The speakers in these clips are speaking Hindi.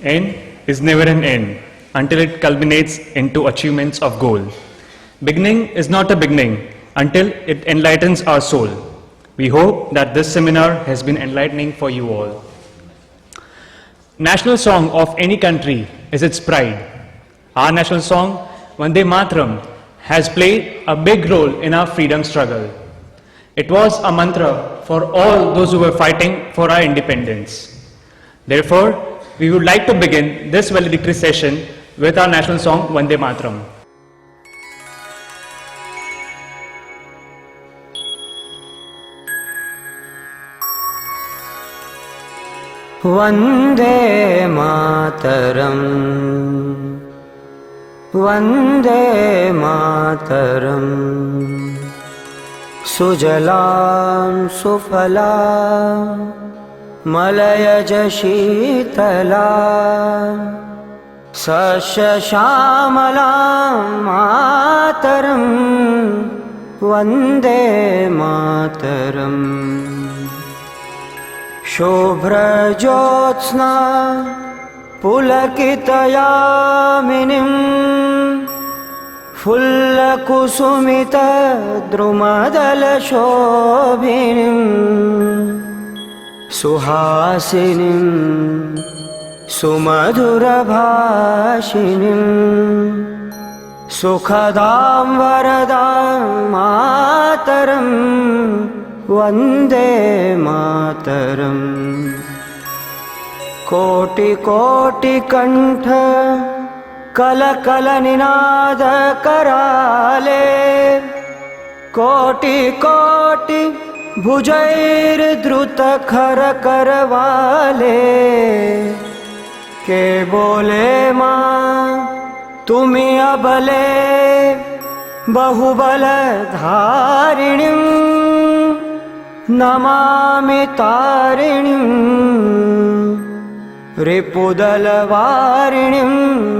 End is never an end until it culminates into achievements of goal. Beginning is not a beginning until it enlightens our soul. We hope that this seminar has been enlightening for you all. National song of any country is its pride. Our national song, Vande Mataram, has played a big role in our freedom struggle. It was a mantra for all those who were fighting for our independence. Therefore, we would like to begin this valedictory session with our national song, Vande Mataram. Vande Mataram, Vande Mataram, Sujalam Sufalam, Malayaj Sheetalam, Sasya Shamalam Mataram, Vande Mataram. Shobhrajyotsna pulakitayaminim Fullakusumita drumadala shobhinim Suhasinim sumadhurabhashinim Sukhadam varadam mataram Vande Mataram. Koti koti kantha kala kala ninada karale Koti koti bhujair druta khara karwale Ke bole ma tumi abale bahubala dharinim Namami Tarinim Ripudalvarinim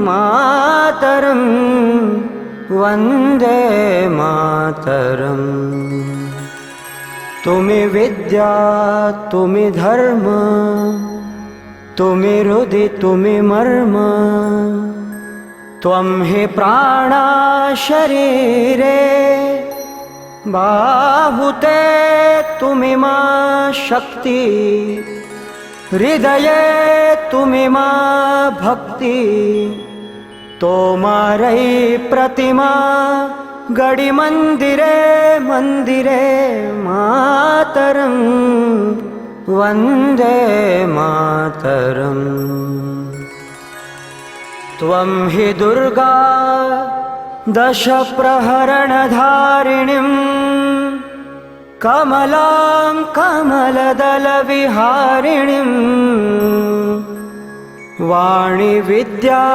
Mataram Vande Mataram Tumi Vidya, Tumi Dharma Tumi Rudhi, Tumi Marma Tvam hi Prana Sharire Bahute tumi ma shakti Hridaye tumi ma bhakti Tomarai pratima Gadi mandire mandire Mataram Vande Mataram Tvam hi Durga Dasha praharanadharinim Kamalam kamaladalaviharinim Vani vidya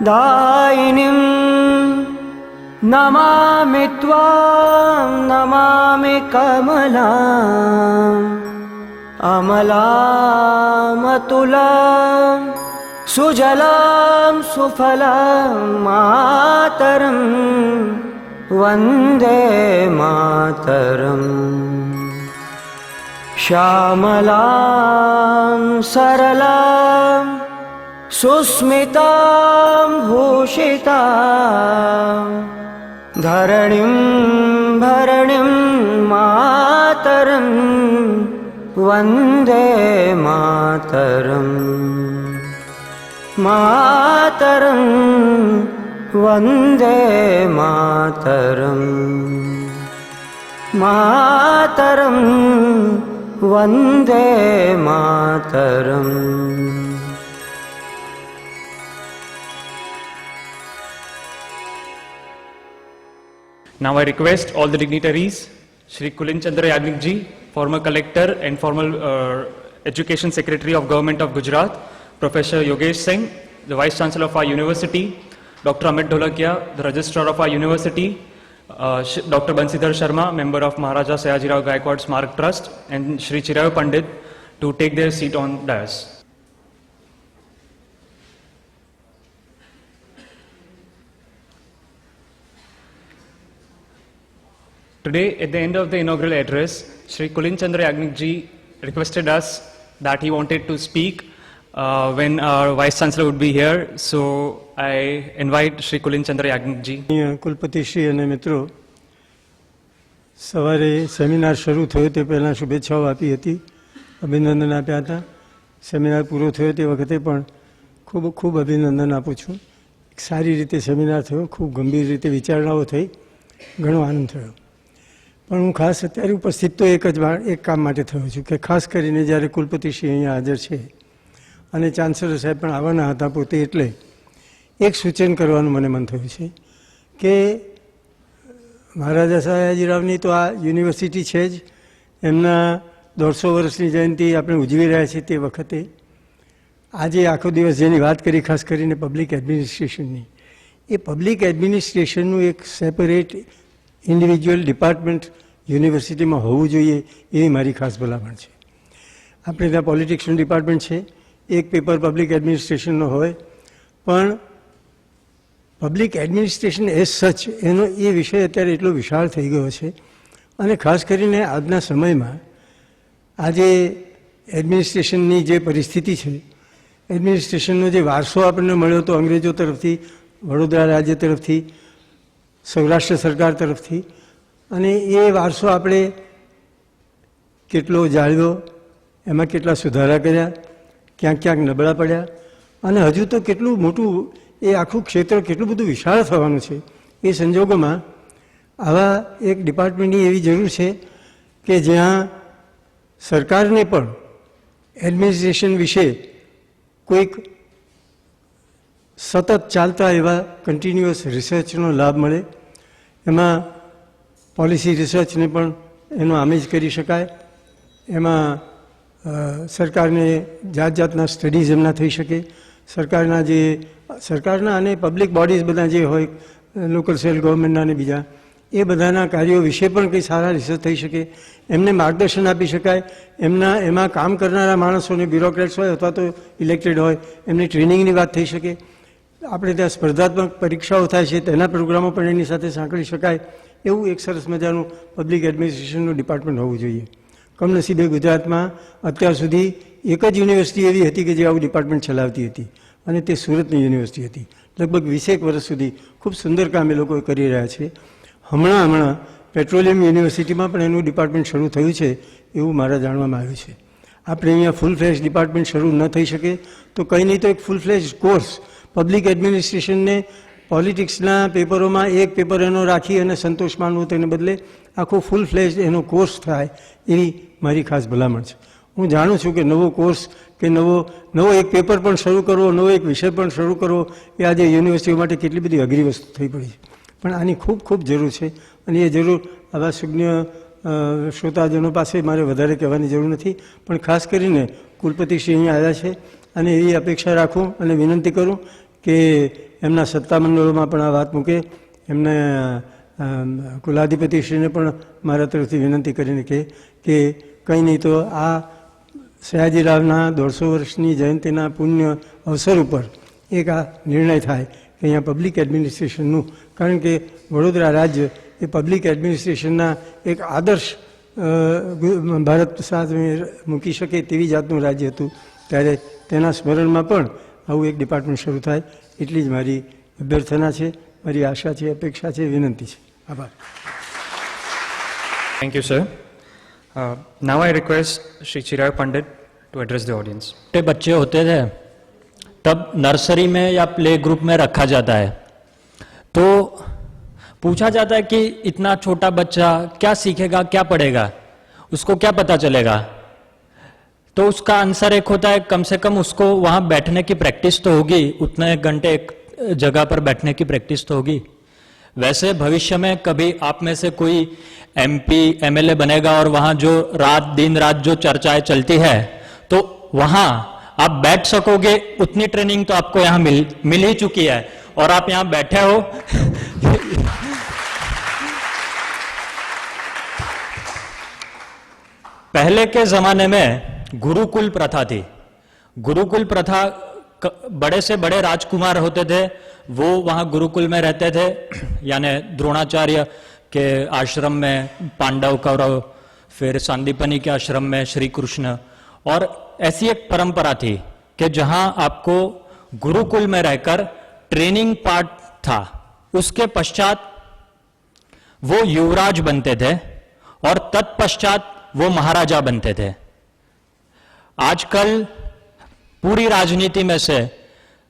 dainim Namami tvam namami kamalam Amalam atulam Sujalam sufalam mataram Vande Mataram. Shamalam saralam susmitam bhushitam Dharanim bharanim mataram Vande Mataram. Mataram Vande Mataram. Mataram Vande Mataram. Now I request all the dignitaries, Shri Kulin Chandra Yagnik ji, former collector and former Education Secretary of Government of Gujarat, Professor Yogesh Singh, the Vice Chancellor of our university, Dr. Amit Dholakia, the Registrar of our university, Dr. Bansidhar Sharma, member of Maharaja Sayajirao Gaikwad Smarak Trust, and Shri Chirayu Pandit to take their seat on dais. Today, at the end of the inaugural address, Shri Kulin Chandra Yagnik ji requested us that he wanted to speak when our Vice Chancellor would be here. So I invite Shri Kulin Chandra Yagnik ji. કુલપતિશ્રી અને મિત્રો, સવારે સેમિનાર શરૂ થયો તે પહેલાં શુભેચ્છાઓ આપી હતી, અભિનંદન આપ્યા હતા. સેમિનાર પૂરો થયો તે વખતે પણ ખૂબ ખૂબ અભિનંદન આપું છું. સારી રીતે સેમિનાર થયો, ખૂબ ગંભીર રીતે વિચારણાઓ થઈ, ઘણો આનંદ થયો. પણ હું ખાસ અત્યારે ઉપસ્થિત તો એક કામ માટે થયો છું કે ખાસ કરીને જ્યારે કુલપતિશ્રી અહીંયા હાજર છે અને ચાન્સેલર સાહેબ પણ આવવાના હતા પોતે, એટલે એક સૂચન કરવાનું મને મન થયું છે કે મહારાજા સયાજીરાવની તો આ યુનિવર્સિટી છે જ, એમના 150 વર્ષની જયંતિ આપણે ઉજવી રહ્યા છીએ. તે વખતે આજે આખો દિવસ જેની વાત કરી, ખાસ કરીને પબ્લિક એડમિનિસ્ટ્રેશનની, એ પબ્લિક એડમિનિસ્ટ્રેશનનું એક સેપરેટ ઇન્ડિવિજ્યુઅલ ડિપાર્ટમેન્ટ યુનિવર્સિટીમાં હોવું જોઈએ, એવી મારી ખાસ ભલામણ છે. આપણે ત્યાં પોલિટિક્સનું ડિપાર્ટમેન્ટ છે, એક પેપર પબ્લિક એડમિનિસ્ટ્રેશનનો હોય, પણ પબ્લિક એડમિનિસ્ટ્રેશન એઝ સચ એનો એ વિષય અત્યારે એટલો વિશાળ થઈ ગયો છે. અને ખાસ કરીને આજના સમયમાં આજે એડમિનિસ્ટ્રેશનની જે પરિસ્થિતિ છે, એડમિનિસ્ટ્રેશનનો જે વારસો આપણને મળ્યો હતો અંગ્રેજો તરફથી, વડોદરા રાજ્ય તરફથી, સૌરાષ્ટ્ર સરકાર તરફથી, અને એ વારસો આપણે કેટલો જાળવ્યો, એમાં કેટલા સુધારા કર્યા, ક્યાંક ક્યાંક નબળા પડ્યા, અને હજુ તો કેટલું મોટું એ આખું ક્ષેત્ર કેટલું બધું વિશાળ થવાનું છે. એ સંજોગોમાં આવા એક ડિપાર્ટમેન્ટની એવી જરૂર છે કે જ્યાં સરકારને પણ એડમિનિસ્ટ્રેશન વિશે કોઈક સતત ચાલતા એવા કન્ટિન્યુઅસ રિસર્ચનો લાભ મળે. એમાં પોલિસી રિસર્ચને પણ એનો આમેજ કરી શકાય, એમાં સરકારને જાત જાતના સ્ટડીઝ એમના થઈ શકે, સરકારના અને પબ્લિક બોડીઝ બધા જે હોય, લોકલ સેલ્ફ ગવર્મેન્ટના અને બીજા, એ બધાના કાર્યો વિશે પણ કંઈ સારા રિસર્ચ થઈ શકે, એમને માર્ગદર્શન આપી શકાય, એમાં કામ કરનારા માણસોને, બ્યુરોક્રેટ્સ હોય અથવા તો ઇલેક્ટેડ હોય, એમની ટ્રેનિંગની વાત થઈ શકે. આપણે ત્યાં સ્પર્ધાત્મક પરીક્ષાઓ થાય છે, તેના પ્રોગ્રામો પણ એની સાથે સાંકળી શકાય, એવું એક સરસ મજાનું પબ્લિક એડમિનિસ્ટ્રેશનનું ડિપાર્ટમેન્ટ હોવું જોઈએ. કમનસીબે ગુજરાતમાં અત્યાર સુધી એક જ યુનિવર્સિટી એવી હતી કે જે આવું ડિપાર્ટમેન્ટ ચલાવતી હતી, અને તે સુરતની યુનિવર્સિટી હતી. લગભગ 20 વર્ષ સુધી ખૂબ સુંદર કામ એ લોકો કરી રહ્યા છે. હમણાં પેટ્રોલિયમ યુનિવર્સિટીમાં પણ એનું ડિપાર્ટમેન્ટ શરૂ થયું છે, એવું મારા જાણવામાં આવ્યું છે. આપણે અહીંયા ફૂલ ફ્લેજ ડિપાર્ટમેન્ટ શરૂ ન થઈ શકે તો કંઈ નહીં તો એક ફૂલ ફ્લેજ કોર્સ પબ્લિક એડમિનિસ્ટ્રેશનને પોલિટિક્સના પેપરોમાં એક પેપર એનો રાખી અને સંતોષ માનવો તેને બદલે આખો ફૂલ ફ્લેજ એનો કોર્સ થાય, એવી મારી ખાસ ભલામણ છે. હું જાણું છું કે નવો કોર્સ કે નવો એક પેપર પણ શરૂ કરવો, નવો એક વિષય પણ શરૂ કરવો, એ આજે યુનિવર્સિટીઓ માટે કેટલી બધી અઘરી વસ્તુ થઈ પડી છે. પણ આની ખૂબ ખૂબ જરૂર છે, અને એ જરૂર આવા સુજ્ઞ શ્રોતાજનો પાસે મારે વધારે કહેવાની જરૂર નથી. પણ ખાસ કરીને કુલપતિશ્રી અહીંયા આવ્યા છે, અને એવી અપેક્ષા રાખું અને વિનંતી કરું કે એમના સત્તામંડળોમાં પણ આ વાત મૂકે. એમના કુલાધિપતિશ્રીને પણ મારા તરફથી વિનંતી કરીને કે કંઈ નહીં તો આ સયાજીરાવના 150 વર્ષની જયંતિના પુણ્ય અવસર ઉપર એક આ નિર્ણય થાય કે અહીંયા પબ્લિક એડમિનિસ્ટ્રેશનનું, કારણ કે વડોદરા રાજ્ય એ પબ્લિક એડમિનિસ્ટ્રેશનના એક આદર્શ ભારત સામે મૂકી શકે તેવી જાતનું રાજ્ય હતું, ત્યારે તેના સ્મરણમાં પણ આવું એક ડિપાર્ટમેન્ટ શરૂ થાય, એટલી જ મારી અભ્યર્થના છે, મારી આશા છે, અપેક્ષા છે, વિનંતી છે. આભાર. Thank you, sir. Now I request Shri Chirag Pandit to address the audience. छोटे बच्चे होते थे तब नर्सरी में या प्ले ग्रुप में रखा जाता है, तो पूछा जाता है कि इतना छोटा बच्चा क्या सीखेगा, क्या पढ़ेगा, उसको क्या पता चलेगा. तो उसका आंसर एक होता है, कम से कम उसको वहां बैठने की प्रैक्टिस तो होगी, उतने घंटे एक जगह पर बैठने की प्रैक्टिस तो होगी. वैसे भविष्य में कभी आप में से कोई एमपी एमएलए बनेगा और वहां जो दिन रात जो चर्चाएं चलती है, तो वहां आप बैठ सकोगे, उतनी ट्रेनिंग तो आपको यहाँ मिल ही चुकी है, और आप यहाँ बैठे हो. पहले के जमाने में गुरुकुल प्रथा थी. गुरुकुल प्रथा, बड़े से बड़े राजकुमार होते थे, वो वहां गुरुकुल में रहते थे, यानी द्रोणाचार्य के आश्रम में पांडव कौरव, फिर सांदीपनी के आश्रम में श्री कृष्ण, और ऐसी एक परंपरा थी कि जहां आपको गुरुकुल में रहकर ट्रेनिंग पार्ट था, उसके पश्चात वो युवराज बनते थे और तत्पश्चात वो महाराजा बनते थे। आजकल पूरी राजनीति में से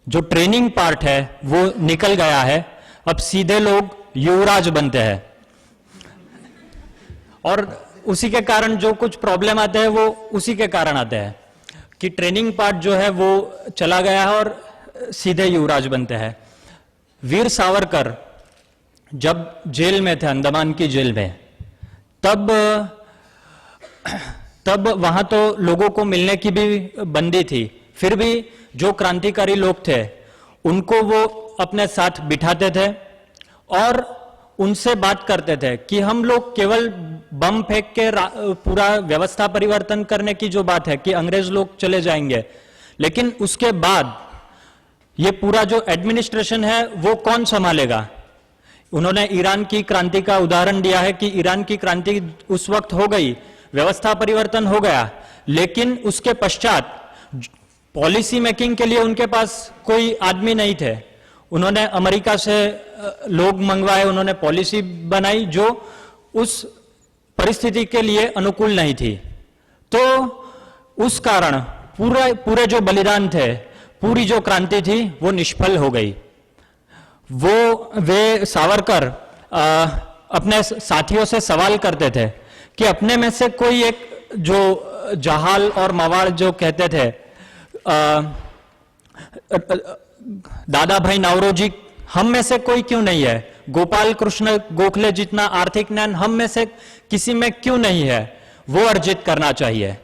जो ट्रेनिंग पार्ट है वो निकल गया है, अब सीधे लोग युवराज बनते हैं और उसी के कारण जो कुछ प्रॉब्लम आते हैं वो उसी के कारण आते हैं कि ट्रेनिंग पार्ट जो है वो चला गया है और सीधे युवराज बनते हैं। वीर सावरकर जब जेल में थे, अंडमान की जेल में, तब वहां तो लोगों को मिलने की भी बंदी थी, फिर भी जो क्रांतिकारी लोग थे उनको वो अपने साथ बिठाते थे और उनसे बात करते थे कि हम लोग केवल बम फेंक के पूरा व्यवस्था परिवर्तन करने की जो बात है कि अंग्रेज लोग चले जाएंगे, लेकिन उसके बाद ये पूरा जो एडमिनिस्ट्रेशन है वो कौन संभालेगा। उन्होंने ईरान की क्रांति का उदाहरण दिया है कि ईरान की क्रांति उस वक्त हो गई, व्यवस्था परिवर्तन हो गया, लेकिन उसके पश्चात पॉलिसी मेकिंग के लिए उनके पास कोई आदमी नहीं थे। उन्होंने अमेरिका से लोग मंगवाए, उन्होंने पॉलिसी बनाई जो उस परिस्थिति के लिए अनुकूल नहीं थी। तो उस कारण पूरे जो बलिदान थे, पूरी जो क्रांति थी वो निष्फल हो गई। वे सावरकर अपने साथियों से सवाल करते थे कि अपने में से कोई एक, जो जहाल और मवाड़ जो कहते थे, दादा भाई नावरोजी, हम में से कोई क्यों नहीं है, गोपाल कृष्ण गोखले जितना आर्थिक ज्ञान हम में से किसी में क्यों नहीं है, वो अर्जित करना चाहिए।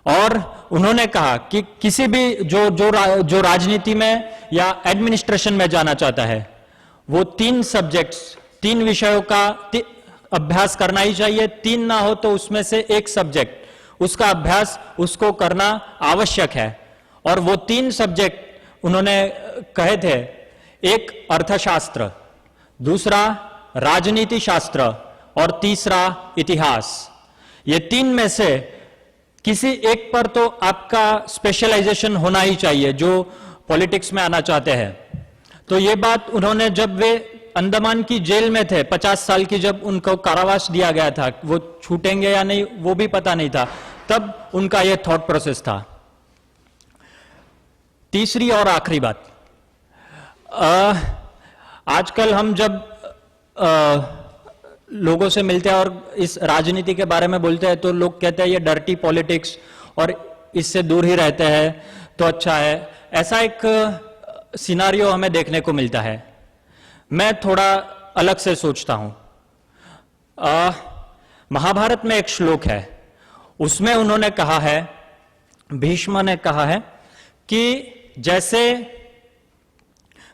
और उन्होंने कहा कि किसी भी जो राजनीति में या एडमिनिस्ट्रेशन में जाना चाहता है वो 3 सब्जेक्ट्स, 3 विषयों का अभ्यास करना ही चाहिए। 3 ना हो तो उसमें से एक सब्जेक्ट उसका अभ्यास उसको करना आवश्यक है। और वो 3 सब्जेक्ट उन्होंने कहे थे, एक अर्थशास्त्र, दूसरा राजनीति शास्त्र और तीसरा इतिहास। ये 3 में से किसी एक पर तो आपका स्पेशलाइजेशन होना ही चाहिए जो पॉलिटिक्स में आना चाहते हैं। तो ये बात उन्होंने, जब वे अंडमान की जेल में थे 50 साल की, जब उनको कारावास दिया गया था, वो छूटेंगे या नहीं वो भी पता नहीं था, तब उनका ये थॉट प्रोसेस था। तीसरी और आखिरी बात, आजकल हम जब लोगों से मिलते हैं और इस राजनीति के बारे में बोलते हैं तो लोग कहते हैं ये डर्टी पॉलिटिक्स और इससे दूर ही रहते हैं तो अच्छा है। ऐसा एक सिनारियो हमें देखने को मिलता है। मैं थोड़ा अलग से सोचता हूं। महाभारत में एक श्लोक है, उसमें उन्होंने कहा है, भीष्म ने कहा है कि जैसे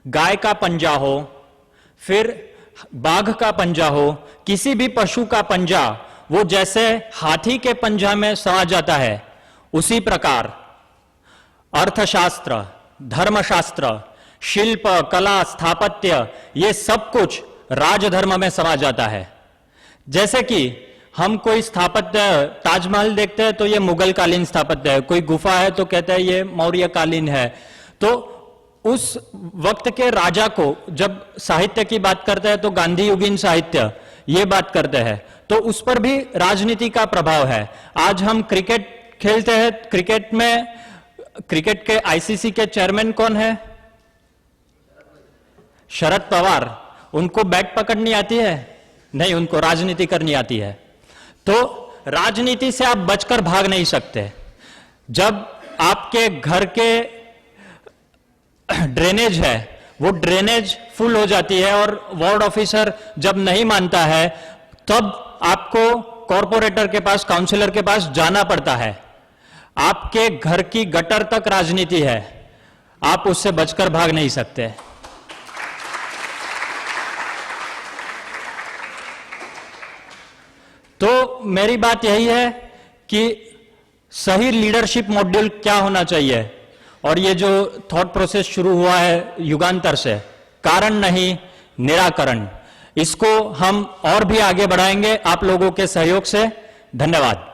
गाय का पंजा हो, फिर बाघ का पंजा हो, किसी भी पशु का पंजा वो जैसे हाथी के पंजा में समा जाता है, उसी प्रकार अर्थशास्त्र, धर्मशास्त्र, शिल्प, कला, स्थापत्य, ये सब कुछ राजधर्म में समा जाता है। जैसे कि हम कोई स्थापत्य, ताजमहल देखते हैं तो ये मुगल कालीन स्थापत्य है, कोई गुफा है तो कहते हैं ये मौर्य कालीन है। तो उस वक्त के राजा को जब साहित्य की बात करते हैं तो गांधी युगीन साहित्य ये बात करते हैं, तो उस पर भी राजनीति का प्रभाव है। आज हम क्रिकेट खेलते हैं, क्रिकेट के आईसीसी के चेयरमैन कौन है? शरद पवार। उनको बैट पकड़नी आती है? नहीं, उनको राजनीति करनी आती है। तो राजनीति से आप बचकर भाग नहीं सकते। जब आपके घर के ड्रेनेज है, वो ड्रेनेज फुल हो जाती है और वार्ड ऑफिसर जब नहीं मानता है, तब आपको कॉर्पोरेटर के पास, काउंसिलर के पास जाना पड़ता है। आपके घर की गटर तक राजनीति है, आप उससे बचकर भाग नहीं सकते। तो मेरी बात यही है कि सही लीडरशिप मॉड्यूल क्या होना चाहिए, और ये जो थॉट प्रोसेस शुरू हुआ है युगांतर से, कारण नहीं निराकरण, इसको हम और भी आगे बढ़ाएंगे आप लोगों के सहयोग से। धन्यवाद।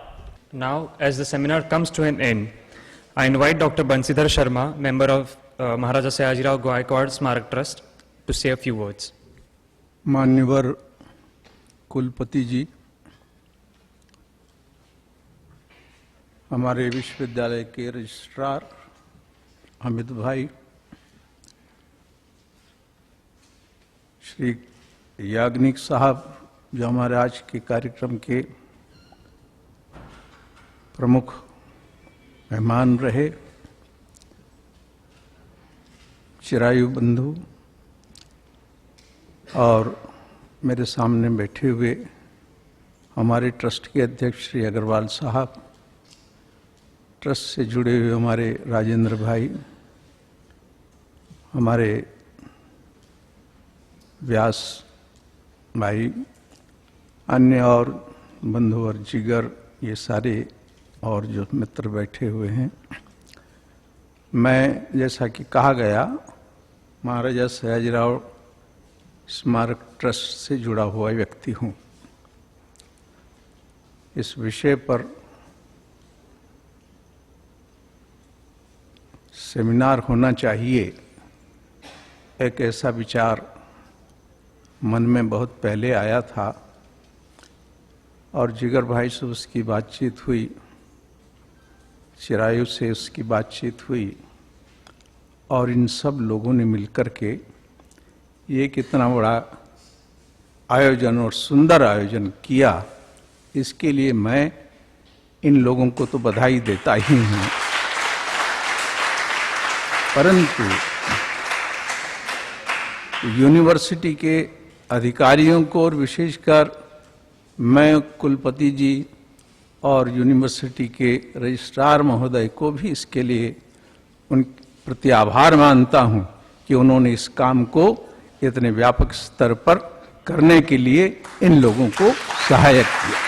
Now, as the seminar comes to an end, I invite Dr. Bansidhar Sharma, member of Maharaja Sayajirao Gaikwad Smarak Trust, to say a few words. मान्यवर कुलपति जी, हमारे विश्वविद्यालय के रजिस्ट्रार अमित भाई, श्री याग्निक साहब जो हमारे आज के कार्यक्रम के प्रमुख मेहमान रहे, चिरायु बंधु और मेरे सामने बैठे हुए हमारे ट्रस्ट के अध्यक्ष श्री अग्रवाल साहब, ट्रस्ट से जुड़े हुए हमारे राजेंद्र भाई, हमारे व्यास भाई, अन्य और बंधु और जिगर, ये सारे और जो मित्र बैठे हुए हैं। मैं, जैसा कि कहा गया, महाराजा सयाजीराव स्मारक ट्रस्ट से जुड़ा हुआ व्यक्ति हूँ। इस विषय पर सेमिनार होना चाहिए, एक ऐसा विचार मन में बहुत पहले आया था और जिगर भाई से उसकी बातचीत हुई, चिरायु से उसकी बातचीत हुई और इन सब लोगों ने मिलकर के ये कितना बड़ा आयोजन और सुंदर आयोजन किया, इसके लिए मैं इन लोगों को तो बधाई देता ही हूँ। परंतु यूनिवर्सिटी के अधिकारियों को और विशेषकर मैं कुलपति जी और यूनिवर्सिटी के रजिस्ट्रार महोदय को भी इसके लिए उन प्रति आभार मानता हूं कि उन्होंने इस काम को इतने व्यापक स्तर पर करने के लिए इन लोगों को सहायक किया।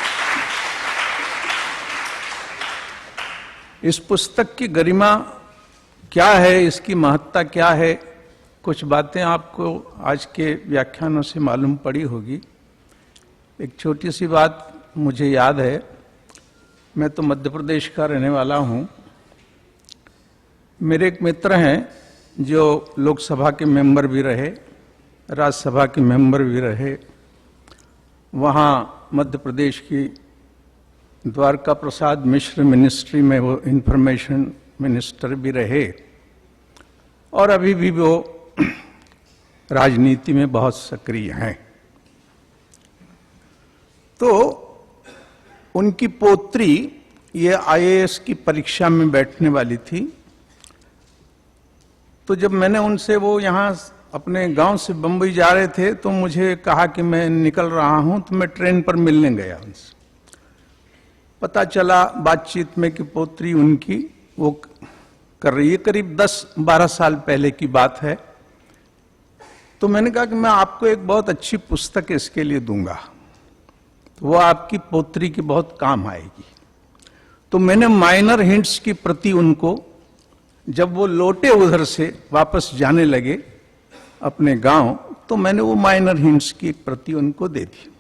इस पुस्तक की गरिमा क्या है, इसकी महत्ता क्या है, कुछ बातें आपको आज के व्याख्यानों से मालूम पड़ी होगी। एक छोटी सी बात मुझे याद है, मैं तो मध्य प्रदेश का रहने वाला हूं। मेरे एक मित्र हैं जो लोकसभा के मेंबर भी रहे, राज्यसभा के मेंबर भी रहे, वहाँ मध्य प्रदेश की द्वारका प्रसाद मिश्र मिनिस्ट्री में वो इंफॉर्मेशन मिनिस्टर भी रहे और अभी भी वो राजनीति में बहुत सक्रिय हैं। तो उनकी पोत्री ये आईएएस की परीक्षा में बैठने वाली थी। तो जब मैंने उनसे, वो यहाँ अपने गांव से बम्बई जा रहे थे, तो मुझे कहा कि मैं निकल रहा हूं, तो मैं ट्रेन पर मिलने गया उनसे। पता चला बातचीत में कि पोत्री उनकी वो कर रही है, करीब 10-12 साल पहले की बात है। तो मैंने कहा कि मैं आपको एक बहुत अच्छी पुस्तक इसके लिए दूंगा, तो वो आपकी पोत्री की बहुत काम आएगी। तो मैंने माइनर हिंट्स की प्रति उनको, जब वो लौटे उधर से वापस जाने लगे अपने गांव, तो मैंने वो माइनर हिंट्स की एक प्रति उनको दे दी।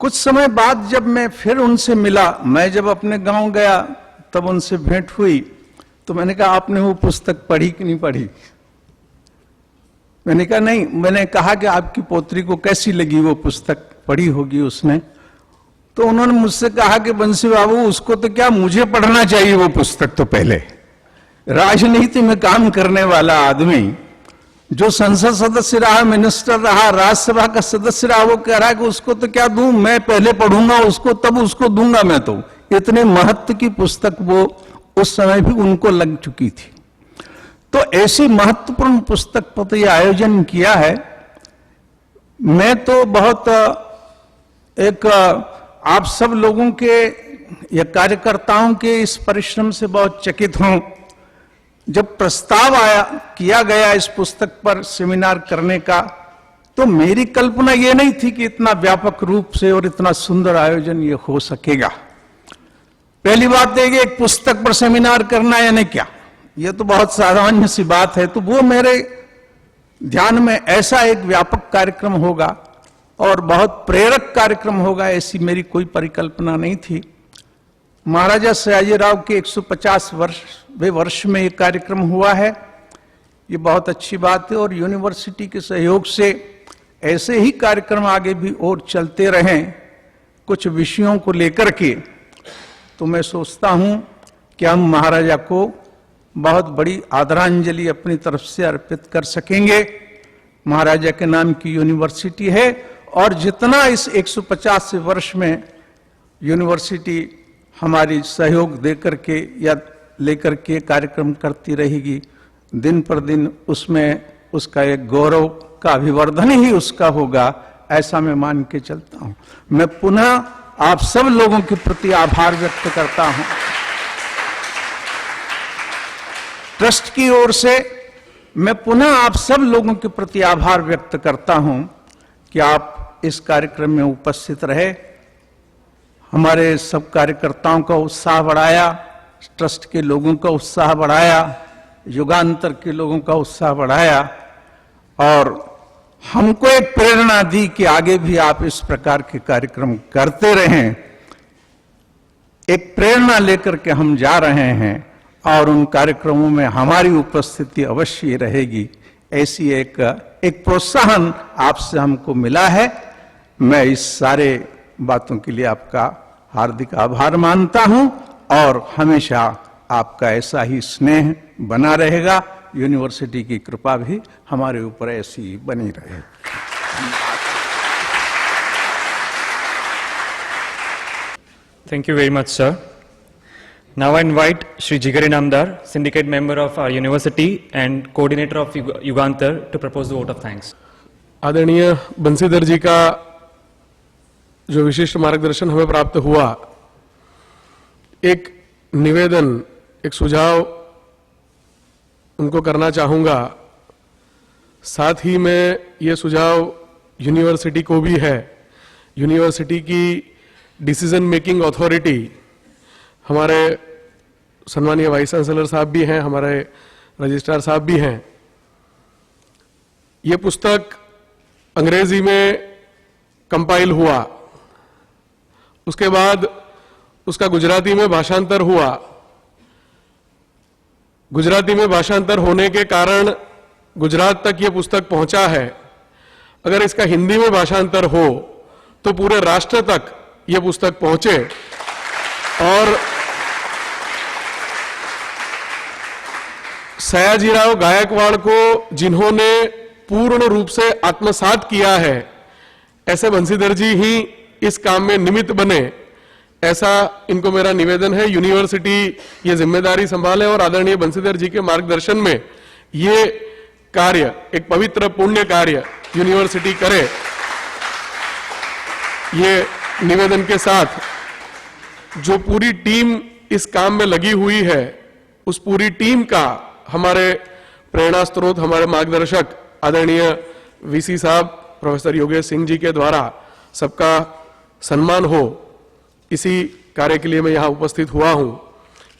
कुछ समय बाद जब मैं फिर उनसे मिला, मैं जब अपने गांव गया तब उनसे भेंट हुई, तो मैंने कहा आपने वो पुस्तक पढ़ी कि नहीं पढ़ी? मैंने कहा नहीं। मैंने कहा कि आपकी पोत्री को कैसी लगी वो पुस्तक, पढ़ी होगी उसने? तो उन्होंने मुझसे कहा कि बंसी बाबू, उसको तो क्या, मुझे पढ़ना चाहिए वो पुस्तक। तो पहले राजनीति में काम करने वाला आदमी जो संसद सदस्य रहा, मिनिस्टर रहा, राज्यसभा का सदस्य रहा, वो कह रहा है कि उसको तो क्या दूं, मैं पहले पढ़ूंगा उसको तब उसको दूंगा मैं। तो इतने महत्व की पुस्तक वो उस समय भी उनको लग चुकी थी। तो ऐसी महत्वपूर्ण पुस्तक पर तो ये आयोजन किया है। मैं तो बहुत एक आप सब लोगों के या कार्यकर्ताओं के इस परिश्रम से बहुत चकित हूं। जब प्रस्ताव आया, किया गया इस पुस्तक पर सेमिनार करने का, तो मेरी कल्पना ये नहीं थी कि इतना व्यापक रूप से और इतना सुंदर आयोजन ये हो सकेगा। पहली बात है कि एक पुस्तक पर सेमिनार करना यानी क्या, ये तो बहुत सामान्य सी बात है। तो वो मेरे ध्यान में ऐसा एक व्यापक कार्यक्रम होगा और बहुत प्रेरक कार्यक्रम होगा, ऐसी मेरी कोई परिकल्पना नहीं थी। महाराजा सयाजीराव के 150वें वर्ष में ये कार्यक्रम हुआ है, ये बहुत अच्छी बात है। और यूनिवर्सिटी के सहयोग से ऐसे ही कार्यक्रम आगे भी और चलते रहें कुछ विषयों को लेकर के, तो मैं सोचता हूं कि हम महाराजा को बहुत बड़ी आदरांजलि अपनी तरफ से अर्पित कर सकेंगे। महाराजा के नाम की यूनिवर्सिटी है और जितना इस 150 वर्ष में यूनिवर्सिटी हमारी सहयोग देकर के या लेकर के कार्यक्रम करती रहेगी, दिन पर दिन उसमें उसका एक गौरव का अभिवर्धन ही उसका होगा, ऐसा मैं मान के चलता हूं। मैं पुनः आप सब लोगों के प्रति आभार व्यक्त करता हूं। ट्रस्ट की ओर से मैं पुनः आप सब लोगों के प्रति आभार व्यक्त करता हूं कि आप इस कार्यक्रम में उपस्थित रहे, हमारे सब कार्यकर्ताओं का उत्साह बढ़ाया, ट्रस्ट के लोगों का उत्साह बढ़ाया, युगांतर के लोगों का उत्साह बढ़ाया और हमको एक प्रेरणा दी कि आगे भी आप इस प्रकार के कार्यक्रम करते रहें। एक प्रेरणा लेकर के हम जा रहे हैं और उन कार्यक्रमों में हमारी उपस्थिति अवश्य रहेगी, ऐसी एक प्रोत्साहन आपसे हमको मिला है। मैं इस सारे बातों के लिए आपका हार्दिक आभार मानता हूं और हमेशा आपका ऐसा ही स्नेह बना रहेगा। यूनिवर्सिटी की कृपा भी हमारे ऊपर ऐसी ही बनी रहे। Thank you very much, sir. Now I invite Shri Jigari Namdar, syndicate member of our university and coordinator of Yugantar, to propose the vote of thanks. आदरणीय बंसीधर जी का जो विशिष्ट मार्गदर्शन हमें प्राप्त हुआ, एक निवेदन, एक सुझाव उनको करना चाहूंगा। साथ ही में ये सुझाव यूनिवर्सिटी को भी है। यूनिवर्सिटी की डिसीजन मेकिंग अथॉरिटी, हमारे सम्मानीय वाइस चांसलर साहब भी हैं, हमारे रजिस्ट्रार साहब भी हैं। ये पुस्तक अंग्रेजी में कंपाइल हुआ, उसके बाद उसका गुजराती में भाषांतर हुआ। गुजराती में भाषांतर होने के कारण गुजरात तक यह पुस्तक पहुंचा है। अगर इसका हिंदी में भाषांतर हो तो पूरे राष्ट्र तक यह पुस्तक पहुंचे और सयाजीराव गायकवाड़ को जिन्होंने पूर्ण रूप से आत्मसात किया है, ऐसे बंसीधर जी ही इस काम में निमित्त बने, ऐसा इनको मेरा निवेदन है। यूनिवर्सिटी ये जिम्मेदारी संभाले और आदरणीय बंसीधर जी के मार्गदर्शन में ये कार्य, एक पवित्र पुण्य कार्य यूनिवर्सिटी करे। ये निवेदन के साथ जो पूरी टीम इस काम में लगी हुई है, उस पूरी टीम का हमारे प्रेरणा स्रोत, हमारे मार्गदर्शक आदरणीय वीसी साहब प्रोफेसर योगेश सिंह जी के द्वारा सबका सम्मान हो, इसी कार्य के लिए मैं यहां उपस्थित हुआ हूं।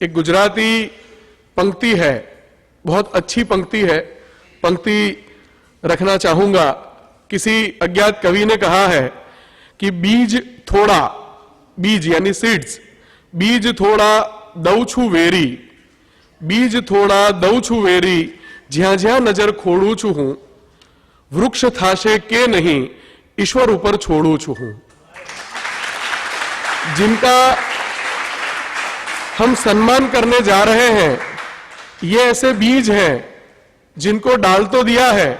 एक गुजराती पंक्ति है, बहुत अच्छी पंक्ति है, पंक्ति रखना चाहूंगा। किसी अज्ञात कवि ने कहा है कि बीज थोड़ा, बीज यानी सीड्स, बीज थोड़ा दऊ छू वेरी, बीज थोड़ा दऊ छू वेरी, ज्યાં જ્યાં નજર ખોડું છું હું, વૃક્ષ થાશે કે નહીં, ઈશ્વર ઉપર છોડું છું હું। जिनका हम सम्मान करने जा रहे हैं, ये ऐसे बीज हैं जिनको डाल तो दिया है।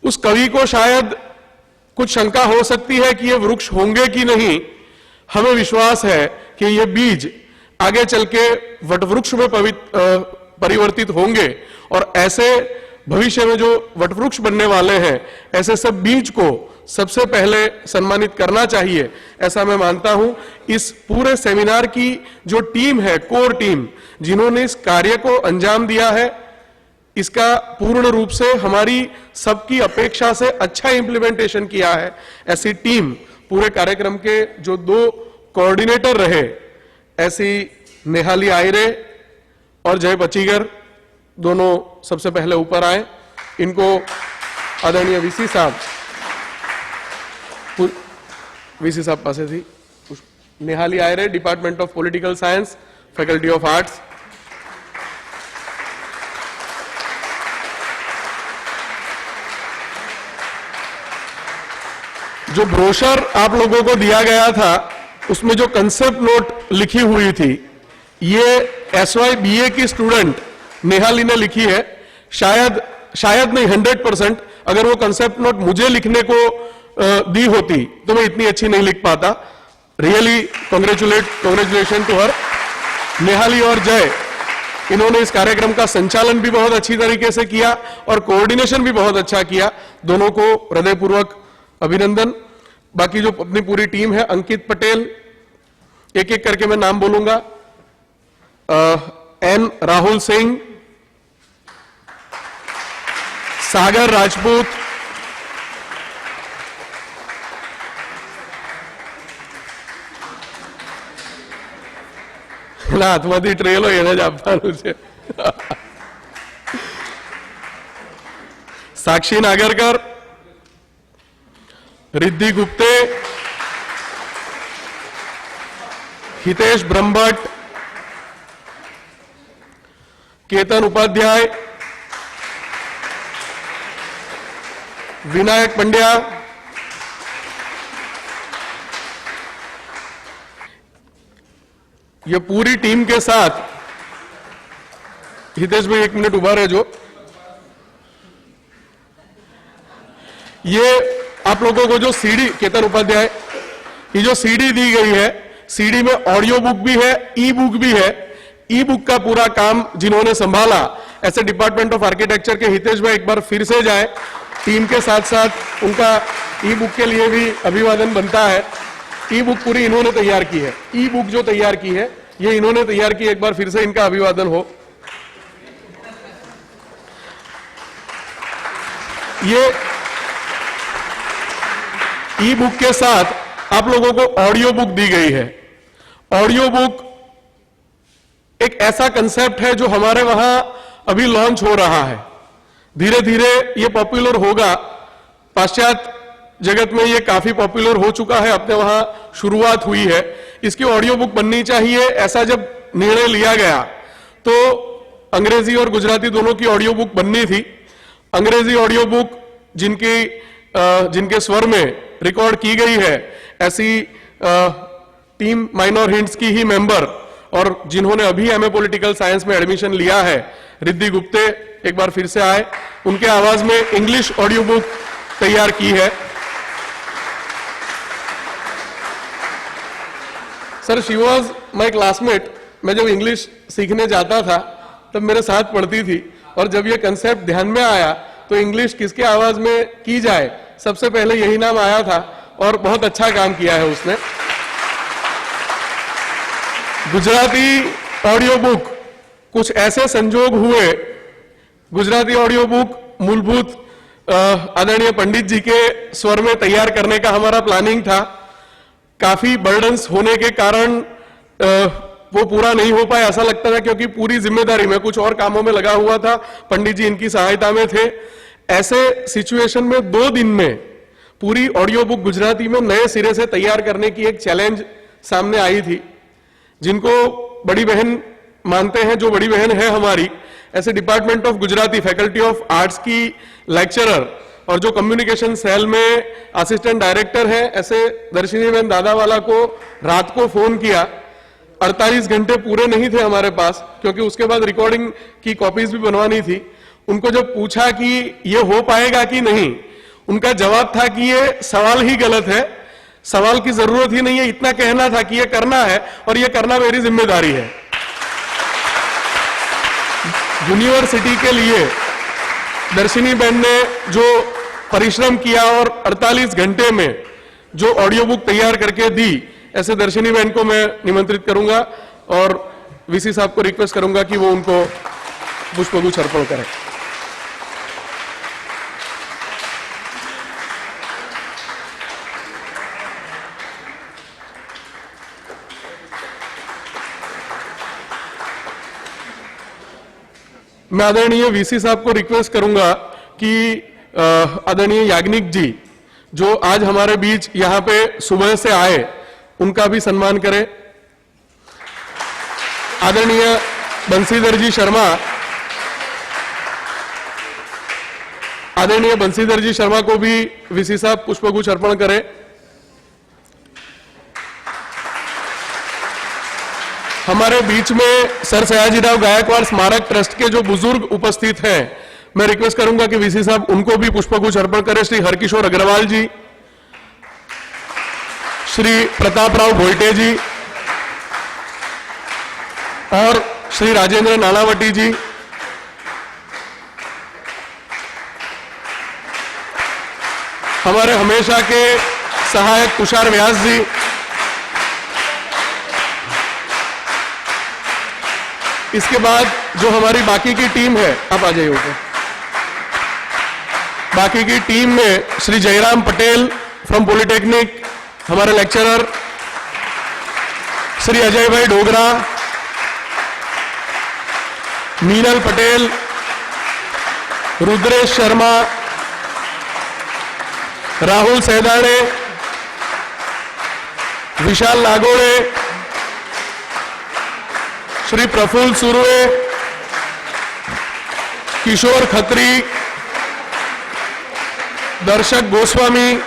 उस कवि को शायद कुछ शंका हो सकती है कि ये वृक्ष होंगे कि नहीं। हमें विश्वास है कि ये बीज आगे चल के वटवृक्ष में परिवर्तित होंगे और ऐसे भविष्य में जो वटवृक्ष बनने वाले हैं, ऐसे सब बीज को सबसे पहले सम्मानित करना चाहिए, ऐसा मैं मानता हूं। इस पूरे सेमिनार की जो टीम है, कोर टीम, जिन्होंने इस कार्य को अंजाम दिया है, इसका पूर्ण रूप से हमारी सबकी अपेक्षा से अच्छा इंप्लीमेंटेशन किया है। ऐसी टीम, पूरे कार्यक्रम के जो 2 कोऑर्डिनेटर रहे, ऐसी नेहाली आयरे और जय पचीगर, दोनों सबसे पहले ऊपर आए। इनको आदरणीय वीसी साहब पासे थी निहाली आयरे, department of political science, faculty of arts. जो ब्रोशर आप लोगों को दिया गया था उसमें जो कंसेप्ट नोट लिखी हुई थी, ये SY BA की स्टूडेंट नेहाली ने लिखी है। शायद नहीं 100%, अगर वो कंसेप्ट नोट मुझे लिखने को दी होती तो मैं इतनी अच्छी नहीं लिख पाता। Really congratulation to her. Nehali और जय, इन्होंने इस कार्यक्रम का संचालन भी बहुत अच्छी तरीके से किया और कोऑर्डिनेशन भी बहुत अच्छा किया। दोनों को हृदयपूर्वक अभिनंदन। बाकी जो अपनी पूरी टीम है, अंकित पटेल, एक एक करके मैं नाम बोलूंगा। N राहुल सिंह, सागर राजपूत, हाथमती ट्रेल हो એને જ આપવાનું છે। साक्षी नागरकर, रिद्धि गुप्ते, हितेश ब्रह्मभट्ट, केतन उपाध्याय, विनायक पंड्या, ये पूरी टीम के साथ, हितेश भाई एक मिनट उभा रहे। जो ये आप लोगों को जो सीडी, केतन उपाध्याय, ये जो सीडी दी गई है, सीडी में ऑडियो बुक भी है, ई बुक भी है। ई बुक का पूरा काम जिन्होंने संभाला, ऐसे डिपार्टमेंट ऑफ आर्किटेक्चर के हितेश भाई एक बार फिर से जाए, टीम के साथ साथ उनका ई बुक के लिए भी अभिवादन बनता है। ई बुक पूरी इन्होंने तैयार की है। ई बुक जो तैयार की है ये इन्होंने तैयार की, एक बार फिर से इनका अभिवादन हो। ये ई बुक के साथ आप लोगों को ऑडियो बुक दी गई है। ऑडियो बुक एक ऐसा कंसेप्ट है जो हमारे वहां अभी लॉन्च हो रहा है, धीरे धीरे ये पॉपुलर होगा। पाश्चात्य जगत में ये काफी पॉपुलर हो चुका है, अपने वहां शुरुआत हुई है। इसकी ऑडियो बुक बननी चाहिए, ऐसा जब निर्णय लिया गया तो अंग्रेजी और गुजराती दोनों की ऑडियो बुक बननी थी। अंग्रेजी ऑडियो बुक जिनके स्वर में रिकॉर्ड की गई है, ऐसी टीम माइनर हिंट्स की ही मेंबर और जिन्होंने अभी एमए पॉलिटिकल साइंस में एडमिशन लिया है, रिद्धि गुप्ते एक बार फिर से आए, उनके आवाज में इंग्लिश ऑडियो बुक तैयार की है। Sir, she was my classmate. मैं जब इंग्लिश सीखने जाता था तब मेरे साथ पढ़ती थी, और जब ये कंसेप्ट ध्यान में आया तो इंग्लिश किसके आवाज में की जाए, सबसे पहले यही नाम आया था और बहुत अच्छा काम किया है उसने। गुजराती ऑडियो बुक, कुछ ऐसे संजोग हुए, गुजराती ऑडियो बुक मूलभूत आदरणीय पंडित जी के स्वर में तैयार करने का हमारा प्लानिंग था। काफी बर्डन्स होने के कारण वो पूरा नहीं हो पाया, ऐसा लगता था, क्योंकि पूरी जिम्मेदारी में कुछ और कामों में लगा हुआ था, पंडित जी इनकी सहायता में थे। ऐसे सिचुएशन में 2 दिन में पूरी ऑडियो बुक गुजराती में नए सिरे से तैयार करने की एक चैलेंज सामने आई थी। जिनको बड़ी बहन मानते हैं, जो बड़ी बहन है हमारी, ऐसे department of Gujarati, faculty of arts की लेक्चरर और जो कम्युनिकेशन सेल में असिस्टेंट डायरेक्टर है, ऐसे दर्शिनी बहन दादावाला को रात को फोन किया। 48 घंटे पूरे नहीं थे हमारे पास, क्योंकि उसके बाद रिकॉर्डिंग की कॉपीज भी बनवानी थी। उनको जब पूछा कि ये हो पाएगा कि नहीं, उनका जवाब था कि ये सवाल ही गलत है, सवाल की जरूरत ही नहीं है, इतना कहना था कि ये करना है और ये करना मेरी जिम्मेदारी है। यूनिवर्सिटी के लिए दर्शिनी बहन ने जो परिश्रम किया और 48 घंटे में जो ऑडियो बुक तैयार करके दी, ऐसे दर्शिनी बहन को मैं निमंत्रित करूंगा और वीसी साहब को रिक्वेस्ट करूंगा कि वो उनको पुष्पगुच्छ अर्पण करें। मैं आदरणीय वीसी साहब को रिक्वेस्ट करूंगा कि आदरणीय याग्निक जी, जो आज हमारे बीच यहाँ पे सुबह से आए उनका भी सम्मान करें। आदरणीय बंसीधर जी शर्मा, आदरणीय बंसीधर जी शर्मा को भी वीसी साहब पुष्पगुच्छ अर्पण करें। हमारे बीच में सर सयाजीराव गायकवाड़ स्मारक ट्रस्ट के जो बुजुर्ग उपस्थित हैं, मैं रिक्वेस्ट करूंगा कि वीसी साहब उनको भी पुष्पगुच्छ अर्पण करें। श्री हरकिशोर अग्रवाल जी, श्री प्रताप राव भोइटे जी और श्री राजेंद्र नानावटी जी, हमारे हमेशा के सहायक तुषार व्यास जी, इसके बाद जो हमारी बाकी की टीम है, आप आ जाइए ऊपर। बाकी की टीम में श्री जयराम पटेल फ्रॉम पॉलिटेक्निक, हमारे लेक्चरर, श्री अजय भाई डोगरा, मीनल पटेल, रुद्रेश शर्मा, राहुल सैदाड़े, विशाल नागोड़े, श्री प्रफुल्ल सुरवे, किशोर खत्री, दर्शक गोस्वामी,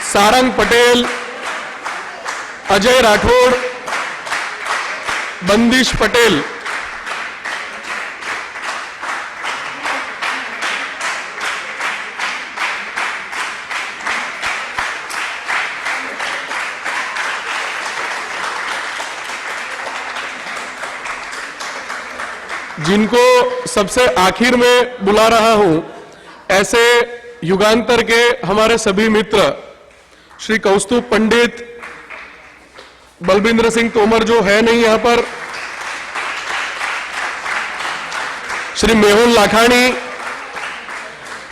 सारंग पटेल, अजय राठौड़, बंदिश पटेल, जिनको सबसे आखिर में बुला रहा हूं, ऐसे युगांतर के हमारे सभी मित्र श्री कौस्तुभ पंडित, बलविंद्र सिंह तोमर जो है नहीं यहां पर, श्री मेहुल लाखानी,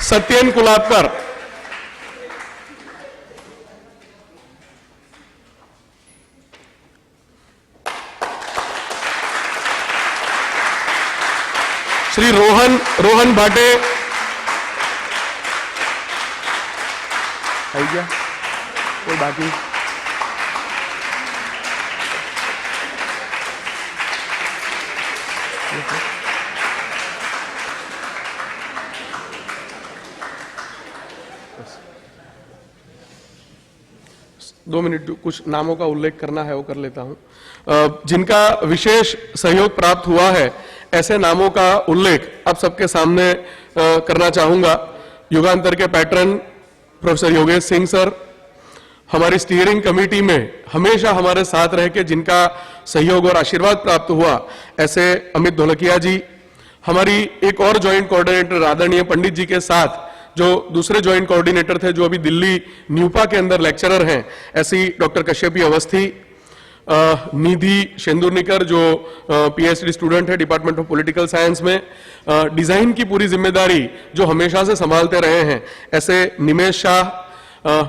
सत्येन कुलाबकर, श्री रोहन भाटे, आई गया कोई बाकी, दो मिनट कुछ नामों का उल्लेख करना है वो कर लेता हूं। जिनका विशेष सहयोग प्राप्त हुआ है, ऐसे नामों का उल्लेख आप सबके सामने करना चाहूंगा। युगांतर के pattern professor Yogesh Singh sir, हमारी स्टीयरिंग कमेटी में हमेशा हमारे साथ रह के जिनका सहयोग और आशीर्वाद प्राप्त हुआ, ऐसे अमित ढोलकिया जी, हमारी एक और ज्वाइंट कोऑर्डिनेटर आदरणीय पंडित जी के साथ जो दूसरे ज्वाइंट कोऑर्डिनेटर थे, जो अभी दिल्ली न्यूपा के अंदर लेक्चरर हैं, ऐसी डॉक्टर कश्यपी अवस्थी, निधि शेंदुरनीकर जो पीएचडी स्टूडेंट है डिपार्टमेंट ऑफ पॉलिटिकल साइंस में, डिजाइन की पूरी जिम्मेदारी जो हमेशा से संभालते रहे हैं, ऐसे निमेश शाह,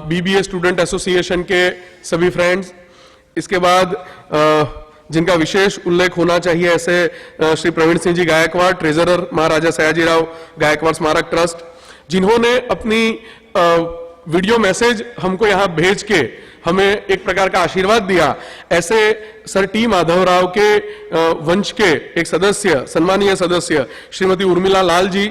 बीबीए स्टूडेंट एसोसिएशन के सभी फ्रेंड्स। इसके बाद जिनका विशेष उल्लेख होना चाहिए, ऐसे श्री प्रवीण सिंह जी गायकवाड़, ट्रेजरर महाराजा सयाजीराव गायकवाड़ स्मारक ट्रस्ट, जिन्होंने अपनी वीडियो मैसेज हमको यहां भेज के हमें एक प्रकार का आशीर्वाद दिया। ऐसे सर टी माधवराव के वंश के एक सदस्य, सम्मानीय सदस्य Shrimati Urmila Lal ji,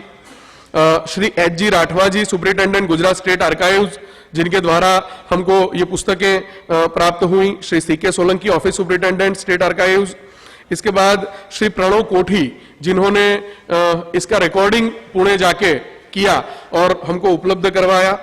Shri H G Rathwa ji, superintendent Gujarat state archives, जिनके द्वारा हमको ये पुस्तकें प्राप्त हुई, Shri C K Solanki, office superintendent state archives. इसके बाद श्री प्रणव कोठी, जिन्होंने इसका रिकॉर्डिंग पुणे जाके किया और हमको उपलब्ध करवाया।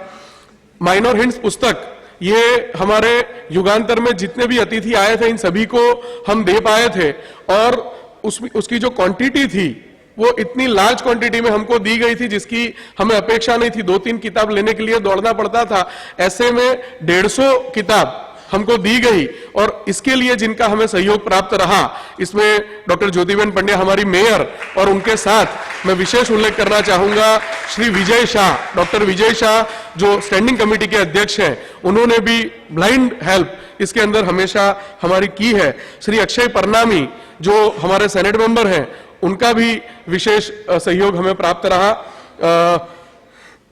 माइनर हिंट्स पुस्तक, ये हमारे युगांतर में जितने भी अतिथि आए थे, इन सभी को हम दे पाए थे, और उसकी जो क्वांटिटी थी वो इतनी लार्ज क्वांटिटी में हमको दी गई थी जिसकी हमें अपेक्षा नहीं थी। 2-3 किताब लेने के लिए दौड़ना पड़ता था, ऐसे में 150 किताब हमको दी गई, और इसके लिए जिनका हमें सहयोग प्राप्त रहा, इसमें डॉक्टर ज्योतिबेन पंड्या हमारी मेयर, और उनके साथ मैं विशेष उल्लेख करना चाहूंगा श्री विजय शाह, डॉक्टर विजय शाह जो स्टैंडिंग कमेटी के अध्यक्ष हैं, उन्होंने भी ब्लाइंड हेल्प इसके अंदर हमेशा हमारी की है। श्री अक्षय परनामी जो हमारे सेनेट मेंबर हैं, उनका भी विशेष सहयोग हमें प्राप्त रहा।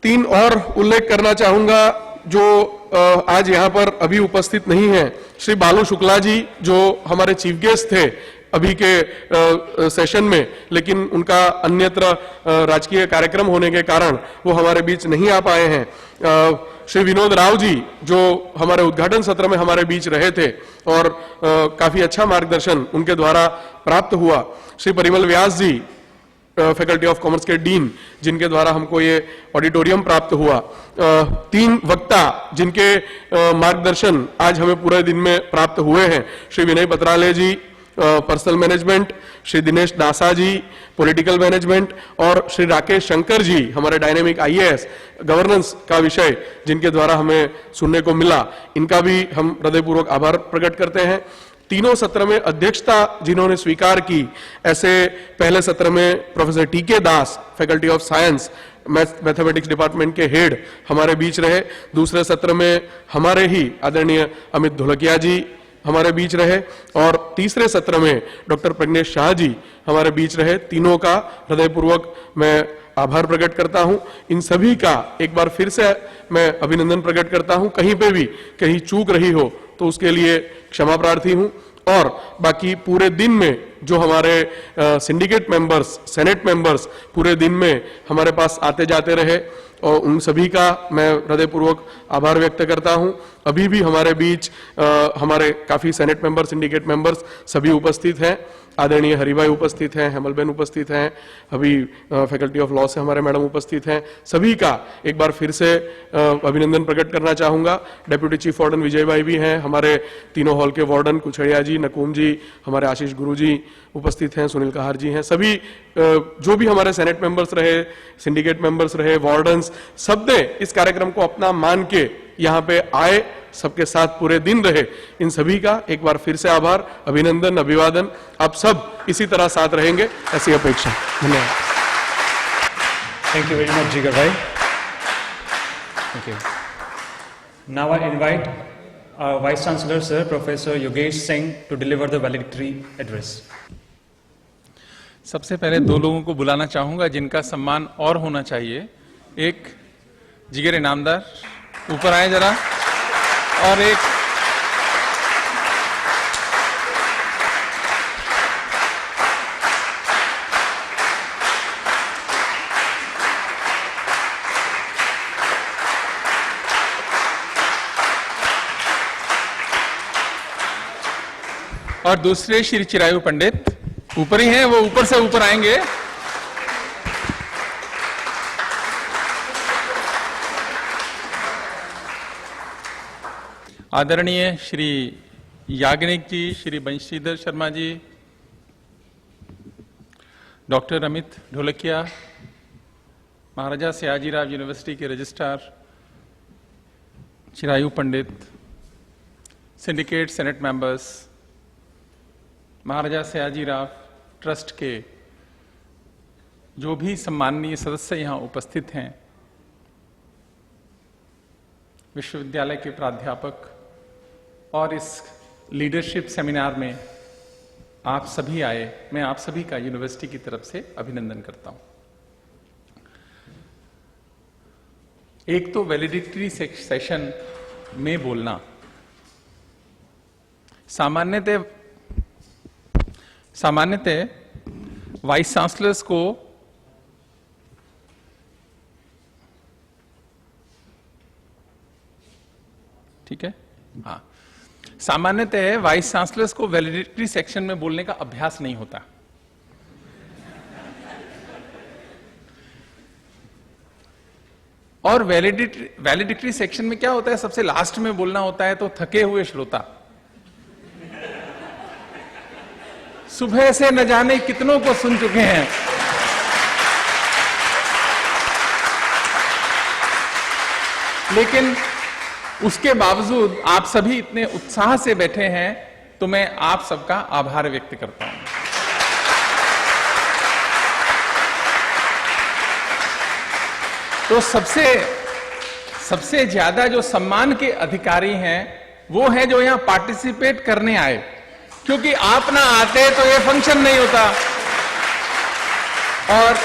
3 और उल्लेख करना चाहूंगा जो आज यहाँ पर अभी उपस्थित नहीं है, श्री बालू शुक्ला जी जो हमारे चीफ गेस्ट थे अभी के सेशन में, लेकिन उनका अन्यत्र राजकीय कार्यक्रम होने के कारण वो हमारे बीच नहीं आ पाए हैं। श्री विनोद राव जी जो हमारे उद्घाटन सत्र में हमारे बीच रहे थे और काफी अच्छा मार्गदर्शन उनके द्वारा प्राप्त हुआ। श्री परिमल व्यास जी फैकल्टी ऑफ कॉमर्स के डीन, जिनके द्वारा हमको ये ऑडिटोरियम प्राप्त हुआ। 3 वक्ता जिनके मार्गदर्शन आज हमें पूरे दिन में प्राप्त हुए हैं, श्री विनय पत्राले जी पर्सनल मैनेजमेंट, श्री दिनेश दासा जी पॉलिटिकल मैनेजमेंट और श्री राकेश शंकर जी हमारे डायनेमिक आईएएस गवर्नेंस का विषय जिनके द्वारा हमें सुनने को मिला, इनका भी हम हृदयपूर्वक आभार प्रकट करते हैं। तीनों सत्र में अध्यक्षता जिन्होंने स्वीकार की, ऐसे पहले सत्र में professor TK Das faculty of science mathematics department के हेड हमारे बीच रहे। दूसरे सत्र में हमारे ही आदरणीय अमित ढोलकिया जी हमारे बीच रहे और तीसरे सत्र में डॉक्टर प्रज्ञेश शाह जी हमारे बीच रहे। तीनों का हृदयपूर्वक मैं आभार प्रकट करता हूं। इन सभी का एक बार फिर से मैं अभिनंदन प्रकट करता हूं। कहीं पे भी कहीं चूक रही हो तो उसके लिए क्षमा प्रार्थी हूं। और बाकी पूरे दिन में जो हमारे सिंडिकेट मेंबर्स, सेनेट मेंबर्स पूरे दिन में हमारे पास आते जाते रहे और उन सभी का मैं हृदयपूर्वक आभार व्यक्त करता हूं। अभी भी हमारे बीच हमारे काफी सेनेट मेंबर, सिंडिकेट मेंबर्स सभी उपस्थित हैं। आदरणीय हरिभाई उपस्थित हैं, हेमलबेन उपस्थित हैं, अभी फैकल्टी ऑफ लॉ से हमारे मैडम उपस्थित हैं। सभी का एक बार फिर से अभिनंदन प्रकट करना चाहूंगा। डेप्यूटी चीफ वार्डन विजय भाई भी हैं, हमारे तीनों हॉल के वार्डन कुछड़िया जी, नकूम जी, हमारे आशीष गुरु जी उपस्थित हैं, सुनील कहार जी हैं। सभी जो भी हमारे सेनेट मेंबर्स रहे, सिंडिकेट मेंबर्स रहे, वार्डन्स, सबने इस कार्यक्रम को अपना मान के यहाँ पे आए, सबके साथ पूरे दिन रहे। इन सभी का एक बार फिर से आभार, अभिनंदन, अभिवादन। आप सब इसी तरह साथ रहेंगे ऐसी अपेक्षा। धन्यवाद। Thank you very much, Jigar bhai. Thank you. Now I invite our Vice Chancellor, Sir, Professor Yogesh Singh, to deliver the valedictory address. सबसे पहले 2 लोगों को बुलाना चाहूंगा जिनका सम्मान और होना चाहिए। एक जिगर इनामदार, ऊपर आए जरा, और एक और दूसरे श्री चिरायु पंडित ऊपर ही हैं, वो ऊपर से ऊपर आएंगे। आदरणीय श्री याग्निक जी, श्री बंशीधर शर्मा जी, डॉक्टर अमित ढोलकिया, महाराजा सयाजीराव यूनिवर्सिटी के रजिस्ट्रार, चिरायु पंडित, सिंडिकेट सेनेट मेंबर्स, महाराजा सयाजीराव ट्रस्ट के जो भी सम्माननीय सदस्य यहाँ उपस्थित हैं, विश्वविद्यालय के प्राध्यापक और इस लीडरशिप सेमिनार में आप सभी आए, मैं आप सभी का यूनिवर्सिटी की तरफ से अभिनंदन करता हूं। एक तो वैलिडिटरी सेशन में बोलना, सामान्यतः वाइस चांसलर्स को ठीक है, हाँ, सामान्यतः वाइस चांसलर्स को वैलिडिटरी सेक्शन में बोलने का अभ्यास नहीं होता। और वैलिडिटरी सेक्शन में क्या होता है, सबसे लास्ट में बोलना होता है, तो थके हुए श्रोता सुबह से न जाने कितनों को सुन चुके हैं, लेकिन उसके बावजूद आप सभी इतने उत्साह से बैठे हैं, तो मैं आप सबका आभार व्यक्त करता हूं। तो सबसे ज्यादा जो सम्मान के अधिकारी हैं वो हैं जो यहां पार्टिसिपेट करने आए, क्योंकि आप ना आते तो ये फंक्शन नहीं होता। और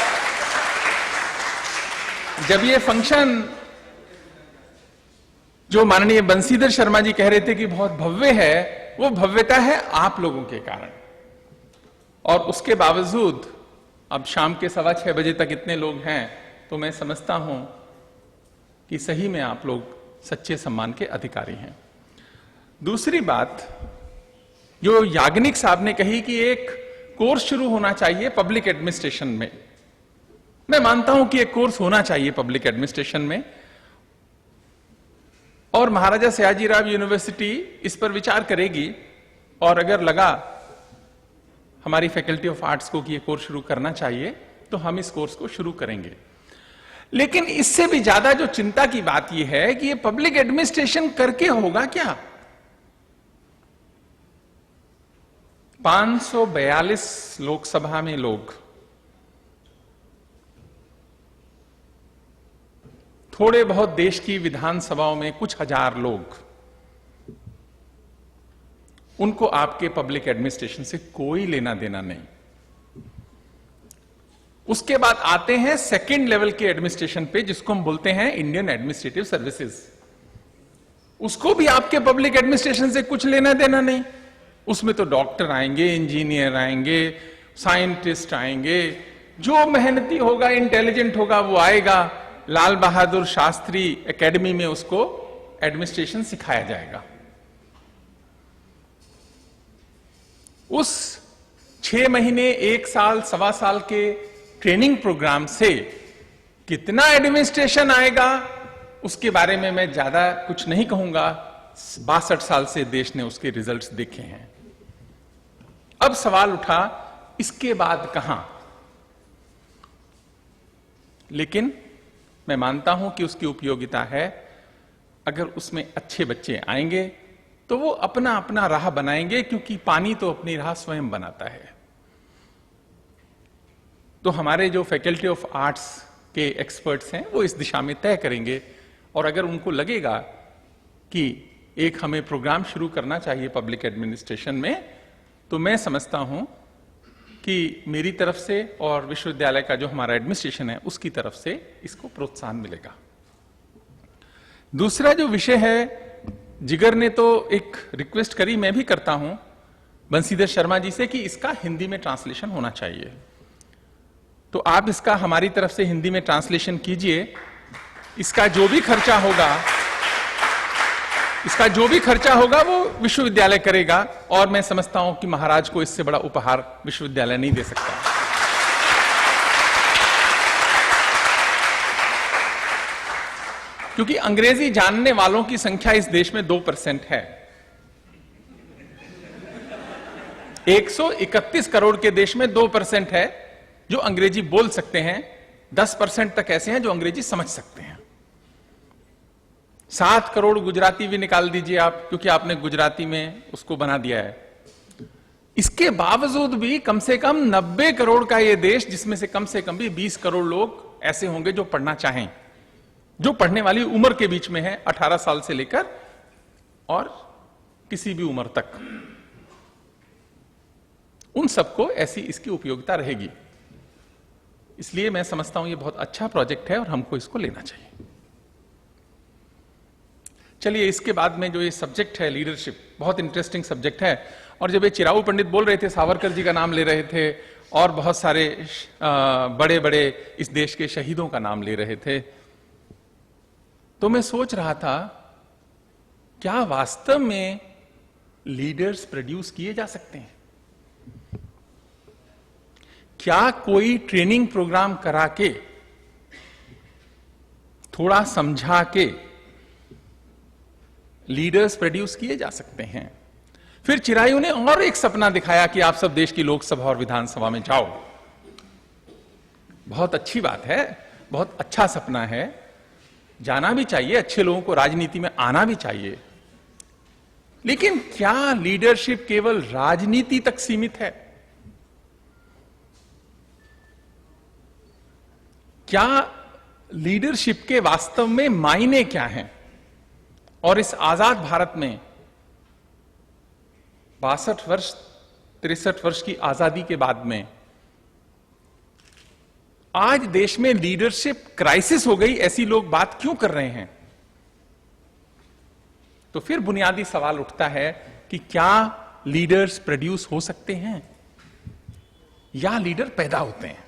जब ये फंक्शन जो माननीय बंसीधर शर्मा जी कह रहे थे कि बहुत भव्य है, वो भव्यता है आप लोगों के कारण। और उसके बावजूद अब शाम के 6:15 बजे तक इतने लोग हैं, तो मैं समझता हूं कि सही में आप लोग सच्चे सम्मान के अधिकारी हैं। दूसरी बात जो याग्निक साहब ने कही कि एक कोर्स शुरू होना चाहिए पब्लिक एडमिनिस्ट्रेशन में, मैं मानता हूं कि एक कोर्स होना चाहिए पब्लिक एडमिनिस्ट्रेशन में, और महाराजा सयाजीराव यूनिवर्सिटी इस पर विचार करेगी, और अगर लगा हमारी फैकल्टी ऑफ आर्ट्स को कि ये कोर्स शुरू करना चाहिए तो हम इस कोर्स को शुरू करेंगे। लेकिन इससे भी ज्यादा जो चिंता की बात यह है कि ये पब्लिक एडमिनिस्ट्रेशन करके होगा क्या। 542 लोकसभा में लोग, थोड़े बहुत देश की विधानसभाओं में कुछ हजार लोग, उनको आपके पब्लिक एडमिनिस्ट्रेशन से कोई लेना देना नहीं। उसके बाद आते हैं सेकंड लेवल के एडमिनिस्ट्रेशन पे, जिसको हम बोलते हैं इंडियन एडमिनिस्ट्रेटिव सर्विसेज। उसको भी आपके पब्लिक एडमिनिस्ट्रेशन से कुछ लेना देना नहीं। उसमें तो डॉक्टर आएंगे, इंजीनियर आएंगे, साइंटिस्ट आएंगे, जो मेहनती होगा, इंटेलिजेंट होगा, वो आएगा। लाल बहादुर शास्त्री एकेडमी में उसको एडमिनिस्ट्रेशन सिखाया जाएगा। उस 6 महीने, 1 साल, 1.25 साल के ट्रेनिंग प्रोग्राम से कितना एडमिनिस्ट्रेशन आएगा उसके बारे में मैं ज्यादा कुछ नहीं कहूंगा। 62 साल से देश ने उसके रिजल्ट्स देखे हैं। अब सवाल उठा इसके बाद कहां। लेकिन मैं मानता हूं कि उसकी उपयोगिता है। अगर उसमें अच्छे बच्चे आएंगे तो वो अपना अपना राह बनाएंगे, क्योंकि पानी तो अपनी राह स्वयं बनाता है। तो हमारे जो फैकल्टी ऑफ आर्ट्स के एक्सपर्ट्स हैं वो इस दिशा में तय करेंगे, और अगर उनको लगेगा कि एक हमें प्रोग्राम शुरू करना चाहिए पब्लिक एडमिनिस्ट्रेशन में, तो मैं समझता हूं कि मेरी तरफ से और विश्वविद्यालय का जो हमारा एडमिनिस्ट्रेशन है उसकी तरफ से इसको प्रोत्साहन मिलेगा। दूसरा जो विषय है, जिगर ने तो एक रिक्वेस्ट करी, मैं भी करता हूं बंसीधर शर्मा जी से कि इसका हिंदी में ट्रांसलेशन होना चाहिए। तो आप इसका हमारी तरफ से हिंदी में ट्रांसलेशन कीजिए। इसका जो भी खर्चा होगा वो विश्वविद्यालय करेगा, और मैं समझता हूं कि महाराज को इससे बड़ा उपहार विश्वविद्यालय नहीं दे सकता। क्योंकि अंग्रेजी जानने वालों की संख्या इस देश में 2% है। 131 करोड़ के देश में 2% है जो अंग्रेजी बोल सकते हैं। 10% तक ऐसे हैं जो अंग्रेजी समझ सकते हैं। 7 करोड़ गुजराती भी निकाल दीजिए आप, क्योंकि आपने गुजराती में उसको बना दिया है। इसके बावजूद भी कम से कम 90 करोड़ का यह देश, जिसमें से कम भी 20 करोड़ लोग ऐसे होंगे जो पढ़ना चाहें, जो पढ़ने वाली उम्र के बीच में है, 18 साल से लेकर और किसी भी उम्र तक, उन सबको ऐसी इसकी उपयोगिता रहेगी। इसलिए मैं समझता हूं यह बहुत अच्छा प्रोजेक्ट है और हमको इसको लेना चाहिए। चलिए, इसके बाद में जो ये सब्जेक्ट है लीडरशिप, बहुत इंटरेस्टिंग सब्जेक्ट है। और जब ये चिराऊ पंडित बोल रहे थे, सावरकर जी का नाम ले रहे थे और बहुत सारे बड़े बड़े इस देश के शहीदों का नाम ले रहे थे, तो मैं सोच रहा था क्या वास्तव में लीडर्स प्रोड्यूस किए जा सकते हैं? क्या कोई ट्रेनिंग प्रोग्राम करा के, थोड़ा समझा के लीडर्स प्रोड्यूस किए जा सकते हैं? फिर चिरायू ने और एक सपना दिखाया कि आप सब देश की लोकसभा और विधानसभा में जाओ। बहुत अच्छी बात है, बहुत अच्छा सपना है, जाना भी चाहिए, अच्छे लोगों को राजनीति में आना भी चाहिए। लेकिन क्या लीडरशिप केवल राजनीति तक सीमित है? क्या लीडरशिप के वास्तव में मायने क्या हैं? और इस आजाद भारत में 62 वर्ष 63 वर्ष की आजादी के बाद में आज देश में लीडरशिप क्राइसिस हो गई, ऐसी लोग बात क्यों कर रहे हैं? तो फिर बुनियादी सवाल उठता है कि क्या लीडर्स प्रोड्यूस हो सकते हैं या लीडर पैदा होते हैं?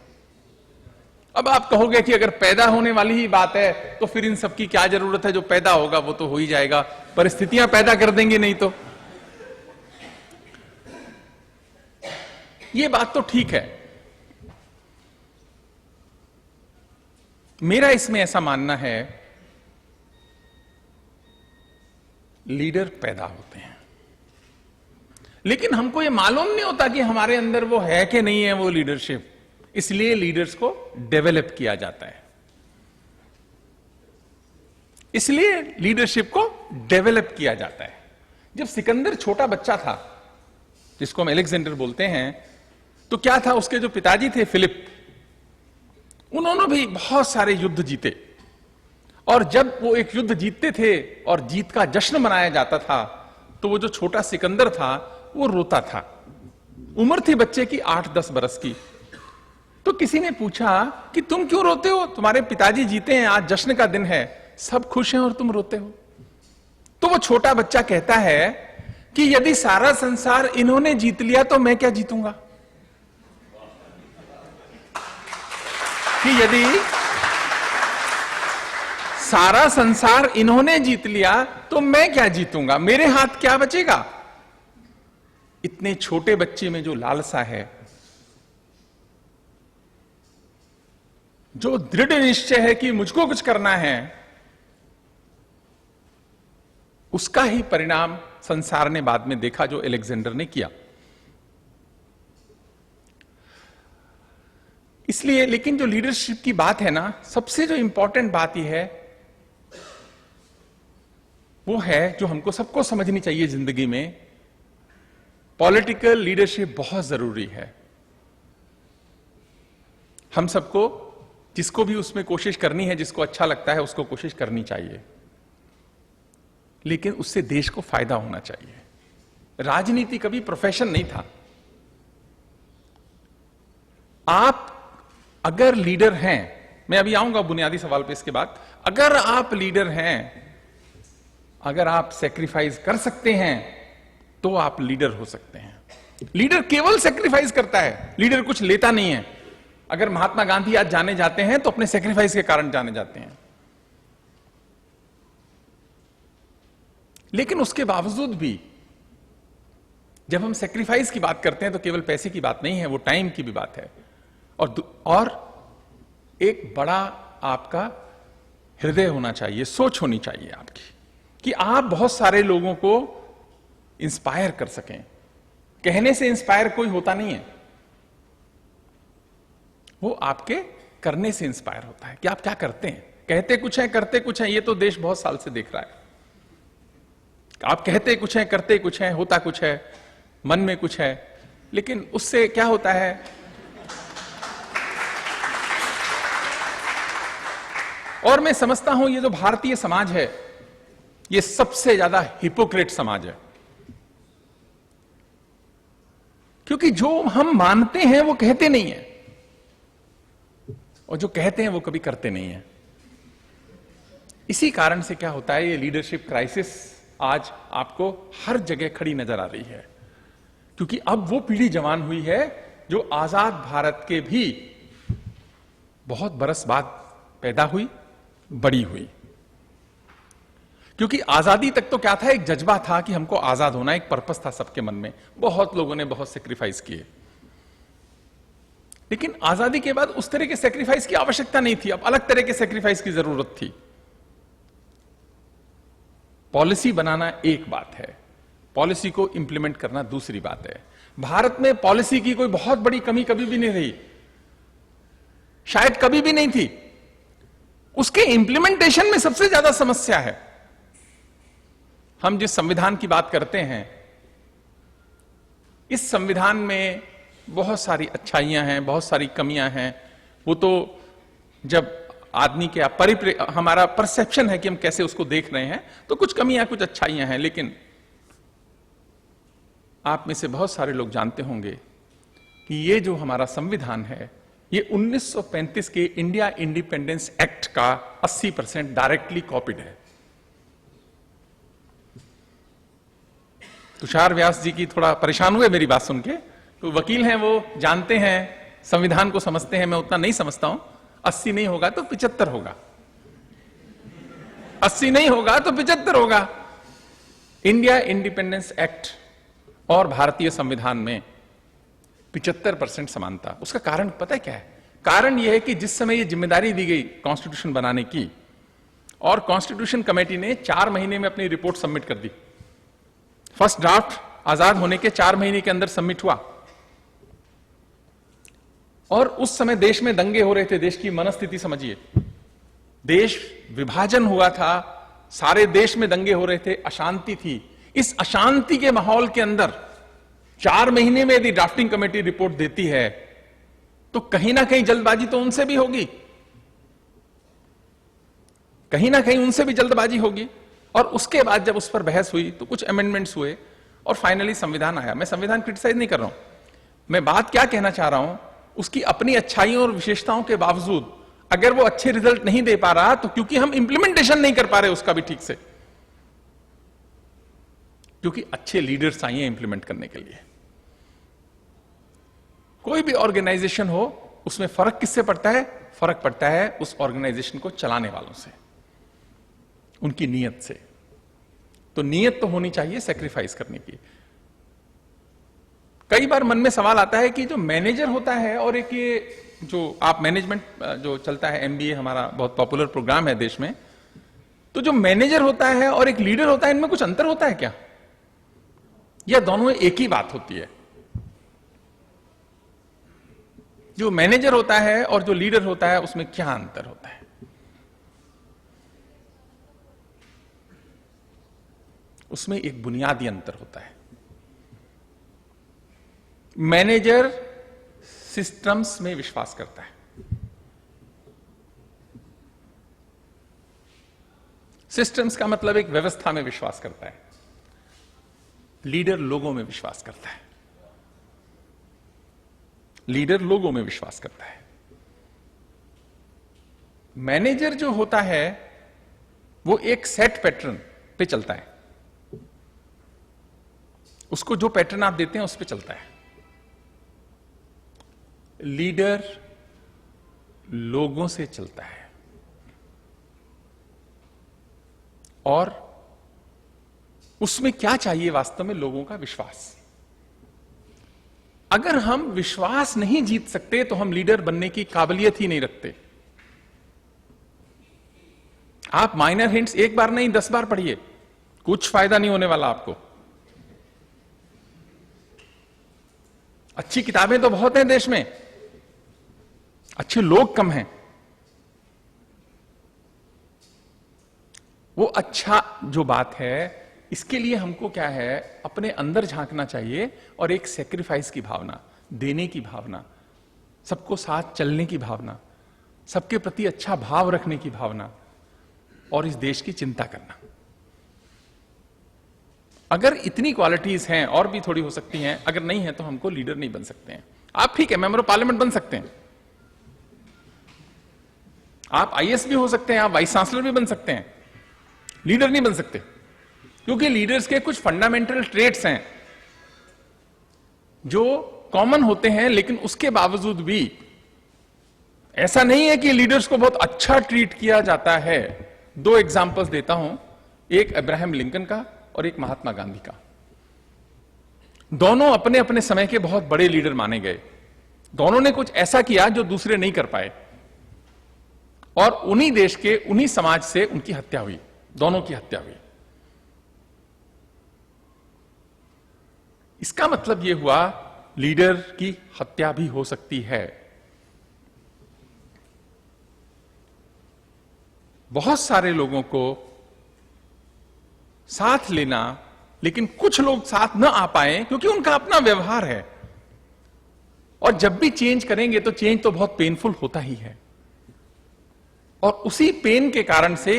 अब आप कहोगे कि अगर पैदा होने वाली ही बात है तो फिर इन सब की क्या जरूरत है, जो पैदा होगा वो तो हो ही जाएगा, परिस्थितियां पैदा कर देंगे नहीं तो। ये बात तो ठीक है, मेरा इसमें ऐसा मानना है लीडर पैदा होते हैं, लेकिन हमको ये मालूम नहीं होता कि हमारे अंदर वो है कि नहीं है वो लीडरशिप, इसलिए लीडर्स को डेवलप किया जाता है। इसलिए लीडरशिप को डेवलप किया जाता है। जब सिकंदर छोटा बच्चा था, जिसको हम अलेक्जेंडर बोलते हैं, तो क्या था, उसके जो पिताजी थे फिलिप, उन्होंने भी बहुत सारे युद्ध जीते, और जब वो एक युद्ध जीतते थे और जीत का जश्न मनाया जाता था, तो वो जो छोटा सिकंदर था वो रोता था। उम्र थी बच्चे की 8-10 बरस की। तो किसी ने पूछा कि तुम क्यों रोते हो, तुम्हारे पिताजी जीते हैं, आज जश्न का दिन है, सब खुश हैं और तुम रोते हो। तो वो छोटा बच्चा कहता है कि यदि सारा संसार इन्होंने जीत लिया तो मैं क्या जीतूंगा, कि यदि सारा संसार इन्होंने जीत लिया तो मैं क्या जीतूंगा, मेरे हाथ क्या बचेगा। इतने छोटे बच्चे में जो लालसा है, जो दृढ़ निश्चय है कि मुझको कुछ करना है, उसका ही परिणाम संसार ने बाद में देखा, जो अलेक्जेंडर ने किया। इसलिए लेकिन जो लीडरशिप की बात है ना, सबसे जो इंपॉर्टेंट बात यह है, वो है जो हमको सबको समझनी चाहिए जिंदगी में, पॉलिटिकल लीडरशिप बहुत जरूरी है। हम सबको, जिसको भी उसमें कोशिश करनी है, जिसको अच्छा लगता है उसको कोशिश करनी चाहिए, लेकिन उससे देश को फायदा होना चाहिए। राजनीति कभी प्रोफेशन नहीं था। आप अगर लीडर हैं, मैं अभी आऊंगा बुनियादी सवाल पे इसके बाद, अगर आप लीडर हैं, अगर आप सेक्रीफाइस कर सकते हैं तो आप लीडर हो सकते हैं। लीडर केवल सेक्रीफाइस करता है, लीडर कुछ लेता नहीं है। अगर महात्मा गांधी आज जाने जाते हैं तो अपने सेक्रीफाइस के कारण जाने जाते हैं, लेकिन उसके बावजूद भी जब हम सेक्रीफाइस की बात करते हैं तो केवल पैसे की बात नहीं है, वो टाइम की भी बात है, और एक बड़ा आपका हृदय होना चाहिए, सोच होनी चाहिए आपकी, कि आप बहुत सारे लोगों को इंस्पायर कर सकें। कहने से इंस्पायर कोई होता नहीं है, वो आपके करने से इंस्पायर होता है कि आप क्या करते हैं। कहते कुछ है, करते कुछ है, ये तो देश बहुत साल से देख रहा है। आप कहते कुछ है, करते कुछ है, होता कुछ है, मन में कुछ है, लेकिन उससे क्या होता है, और मैं समझता हूं ये जो भारतीय समाज है, ये सबसे ज्यादा हिपोक्रेट समाज है, क्योंकि जो हम मानते हैं वो कहते नहीं है, और जो कहते हैं वो कभी करते नहीं है। इसी कारण से क्या होता है, ये लीडरशिप क्राइसिस आज आपको हर जगह खड़ी नजर आ रही है, क्योंकि अब वो पीढ़ी जवान हुई है जो आजाद भारत के भी बहुत बरस बाद पैदा हुई, बड़ी हुई। क्योंकि आजादी तक तो क्या था, एक जज्बा था कि हमको आजाद होना, एक पर्पस था सबके मन में, बहुत लोगों ने बहुत सेक्रीफाइस किए। लेकिन आजादी के बाद उस तरह के सेक्रीफाइस की आवश्यकता नहीं थी, अब अलग तरह के सेक्रीफाइस की जरूरत थी। पॉलिसी बनाना एक बात है, पॉलिसी को इंप्लीमेंट करना दूसरी बात है। भारत में पॉलिसी की कोई बहुत बड़ी कमी कभी भी नहीं रही, शायद कभी भी नहीं थी। उसके इंप्लीमेंटेशन में सबसे ज्यादा समस्या है। हम जिस संविधान की बात करते हैं, इस संविधान में बहुत सारी अच्छाइयां हैं, बहुत सारी कमियां हैं। वो तो जब आदमी के हमारा परसेप्शन है कि हम कैसे उसको देख रहे हैं, तो कुछ कमियां कुछ अच्छाइयां हैं। लेकिन आप में से बहुत सारे लोग जानते होंगे कि ये जो हमारा संविधान है, ये 1935 के इंडिया इंडिपेंडेंस एक्ट का 80% डायरेक्टली कॉपीड है। तुषार व्यास जी की थोड़ा परेशान हुए मेरी बात सुन के, तो वकील हैं, वो जानते हैं, संविधान को समझते हैं, मैं उतना नहीं समझता हूं। 80 नहीं होगा तो 75 होगा, 80 नहीं होगा तो 75 होगा। इंडिया इंडिपेंडेंस एक्ट और भारतीय संविधान में 75% समानता। उसका कारण पता है क्या है? कारण यह है कि जिस समय यह जिम्मेदारी दी गई कॉन्स्टिट्यूशन बनाने की, और कॉन्स्टिट्यूशन कमेटी ने 4 महीने में अपनी रिपोर्ट सबमिट कर दी। फर्स्ट ड्राफ्ट आजाद होने के 4 महीने के अंदर सबमिट हुआ, और उस समय देश में दंगे हो रहे थे। देश की मनस्थिति समझिए, देश विभाजन हुआ था, सारे देश में दंगे हो रहे थे, अशांति थी। इस अशांति के माहौल के अंदर 4 महीने में यदि ड्राफ्टिंग कमेटी रिपोर्ट देती है तो कहीं ना कहीं जल्दबाजी तो उनसे भी होगी, कहीं ना कहीं उनसे भी जल्दबाजी होगी। और उसके बाद जब उस पर बहस हुई तो कुछ अमेंडमेंट्स हुए और फाइनली संविधान आया। मैं संविधान क्रिटिसाइज नहीं कर रहा हूं, मैं बात क्या कहना चाह रहा हूं, उसकी अपनी अच्छाइयों और विशेषताओं के बावजूद अगर वो अच्छे रिजल्ट नहीं दे पा रहा तो क्योंकि हम इंप्लीमेंटेशन नहीं कर पा रहे उसका भी ठीक से, क्योंकि अच्छे लीडर्स चाहिए इंप्लीमेंट करने के लिए। कोई भी ऑर्गेनाइजेशन हो, उसमें फर्क किससे पड़ता है? फर्क पड़ता है उस ऑर्गेनाइजेशन को चलाने वालों से, उनकी नीयत से। तो नीयत तो होनी चाहिए सेक्रीफाइस करने की। कई बार मन में सवाल आता है कि जो मैनेजर होता है और एक ये जो आप मैनेजमेंट जो चलता है, एमबीए हमारा बहुत पॉपुलर प्रोग्राम है देश में, तो जो मैनेजर होता है और एक लीडर होता है, इनमें कुछ अंतर होता है क्या, या दोनों एक ही बात होती है? जो मैनेजर होता है और जो लीडर होता है उसमें क्या अंतर होता है? उसमें एक बुनियादी अंतर होता है। मैनेजर सिस्टम्स में विश्वास करता है, सिस्टम्स का मतलब एक व्यवस्था में विश्वास करता है। लीडर लोगों में विश्वास करता है, लीडर लोगों में विश्वास करता है। मैनेजर जो होता है वो एक सेट पैटर्न पे चलता है, उसको जो पैटर्न आप देते हैं उस पे चलता है। लीडर लोगों से चलता है, और उसमें क्या चाहिए वास्तव में? लोगों का विश्वास। अगर हम विश्वास नहीं जीत सकते तो हम लीडर बनने की काबिलियत ही नहीं रखते। आप माइनर हिंट्स एक बार नहीं 10 बार पढ़िए, कुछ फायदा नहीं होने वाला आपको। अच्छी किताबें तो बहुत हैं देश में, अच्छे लोग कम हैं। वो अच्छा जो बात है, इसके लिए हमको क्या है, अपने अंदर झांकना चाहिए, और एक सेक्रीफाइस की भावना, देने की भावना, सबको साथ चलने की भावना, सबके प्रति अच्छा भाव रखने की भावना, और इस देश की चिंता करना। अगर इतनी क्वालिटीज हैं, और भी थोड़ी हो सकती हैं, अगर नहीं है तो हमको लीडर नहीं बन सकते हैं। आप ठीक है मेंबर ऑफ पार्लियामेंट बन सकते हैं, आप आईएएस भी हो सकते हैं, आप वाइस चांसलर भी बन सकते हैं, लीडर नहीं बन सकते। क्योंकि लीडर्स के कुछ फंडामेंटल ट्रेट्स हैं जो कॉमन होते हैं, लेकिन उसके बावजूद भी ऐसा नहीं है कि लीडर्स को बहुत अच्छा ट्रीट किया जाता है। 2 एग्जाम्पल्स देता हूं, एक अब्राहम लिंकन का और एक महात्मा गांधी का। दोनों अपने अपने समय के बहुत बड़े लीडर माने गए। दोनों ने कुछ ऐसा किया जो दूसरे नहीं कर पाए, और उन्हीं देश के, उन्हीं समाज से उनकी हत्या हुई, दोनों की हत्या हुई। इसका मतलब यह हुआ लीडर की हत्या भी हो सकती है। बहुत सारे लोगों को साथ लेना, लेकिन कुछ लोग साथ न आ पाए क्योंकि उनका अपना व्यवहार है, और जब भी चेंज करेंगे तो चेंज तो बहुत पेनफुल होता ही है, और उसी पेन के कारण से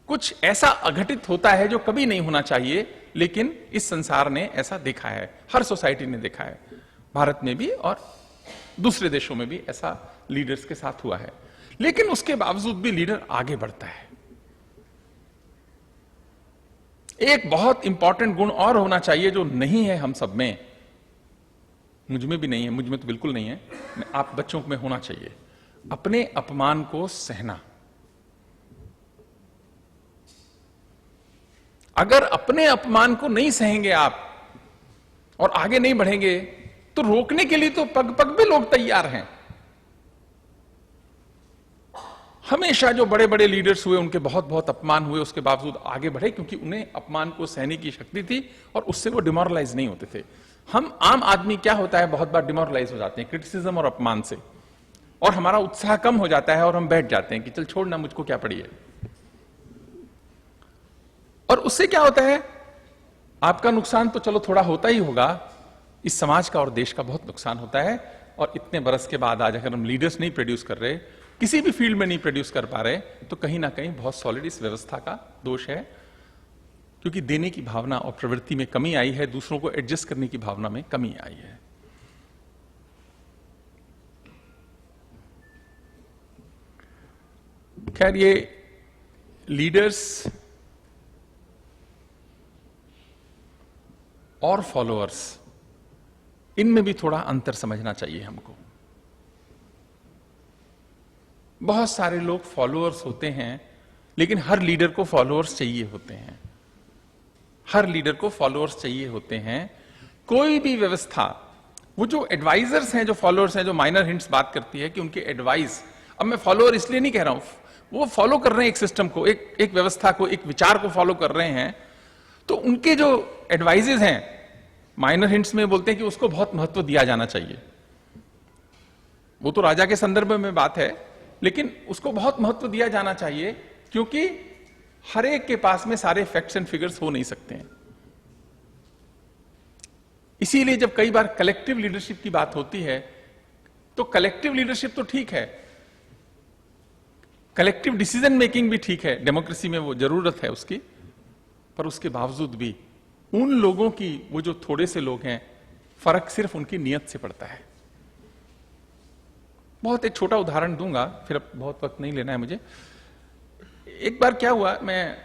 कुछ ऐसा अघटित होता है जो कभी नहीं होना चाहिए। लेकिन इस संसार ने ऐसा देखा है, हर सोसाइटी ने देखा है, भारत में भी और दूसरे देशों में भी ऐसा लीडर्स के साथ हुआ है। लेकिन उसके बावजूद भी लीडर आगे बढ़ता है, एक बहुत इंपॉर्टेंट गुण और होना चाहिए जो नहीं है हम सब में, मुझ में भी नहीं है, मुझ में तो बिल्कुल नहीं है, आप बच्चों में होना चाहिए, अपने अपमान को सहना। अगर अपने अपमान को नहीं सहेंगे आप और आगे नहीं बढ़ेंगे तो रोकने के लिए तो पग पग पे लोग तैयार हैं। हमेशा जो बड़े बड़े लीडर्स हुए उनके बहुत बहुत अपमान हुए, उसके बावजूद आगे बढ़े, क्योंकि उन्हें अपमान को सहने की शक्ति थी और उससे वो डिमोरलाइज नहीं होते थे। हम आम आदमी क्या होता है, बहुत बार डिमोरलाइज हो जाते हैं क्रिटिसिज्म और अपमान से, और हमारा उत्साह कम हो जाता है और हम बैठ जाते हैं कि चल छोड़ना, मुझको क्या पड़ी है। और उससे क्या होता है, आपका नुकसान तो चलो थोड़ा होता ही होगा, इस समाज का और देश का बहुत नुकसान होता है। और इतने बरस के बाद आज अगर हम लीडर्स नहीं प्रोड्यूस कर रहे, किसी भी फील्ड में नहीं प्रोड्यूस कर पा रहे, तो कहीं ना कहीं बहुत सॉलिड इस व्यवस्था का दोष है, क्योंकि देने की भावना और प्रवृत्ति में कमी आई है, दूसरों को एडजस्ट करने की भावना में कमी आई है। खैर, ये लीडर्स और फॉलोअर्स, इनमें भी थोड़ा अंतर समझना चाहिए हमको। बहुत सारे लोग फॉलोअर्स होते हैं, लेकिन हर लीडर को फॉलोअर्स चाहिए होते हैं, हर लीडर को फॉलोअर्स चाहिए होते हैं। कोई भी व्यवस्था, वो जो एडवाइजर्स हैं, जो फॉलोअर्स हैं, जो माइनर हिंट्स बात करती है कि उनके एडवाइस, अब मैं फॉलोअर इसलिए नहीं कह रहा हूं, वो फॉलो कर रहे हैं एक सिस्टम को, एक व्यवस्था को, एक विचार को फॉलो कर रहे हैं, तो उनके जो एडवाइजेज हैं, माइनर हिंट्स में बोलते हैं कि उसको बहुत महत्व दिया जाना चाहिए। वो तो राजा के संदर्भ में बात है, लेकिन उसको बहुत महत्व दिया जाना चाहिए, क्योंकि हर एक के पास में सारे फैक्ट्स एंड फिगर्स हो नहीं सकते हैं। इसीलिए जब कई बार कलेक्टिव लीडरशिप की बात होती है, तो कलेक्टिव लीडरशिप तो ठीक है, कलेक्टिव डिसीजन मेकिंग भी ठीक है, डेमोक्रेसी में वो जरूरत है उसकी, पर उसके बावजूद भी उन लोगों की, वो जो थोड़े से लोग हैं, फर्क सिर्फ उनकी नियत से पड़ता है। बहुत एक छोटा उदाहरण दूंगा, फिर अब बहुत वक्त नहीं लेना है मुझे। एक बार क्या हुआ, मैं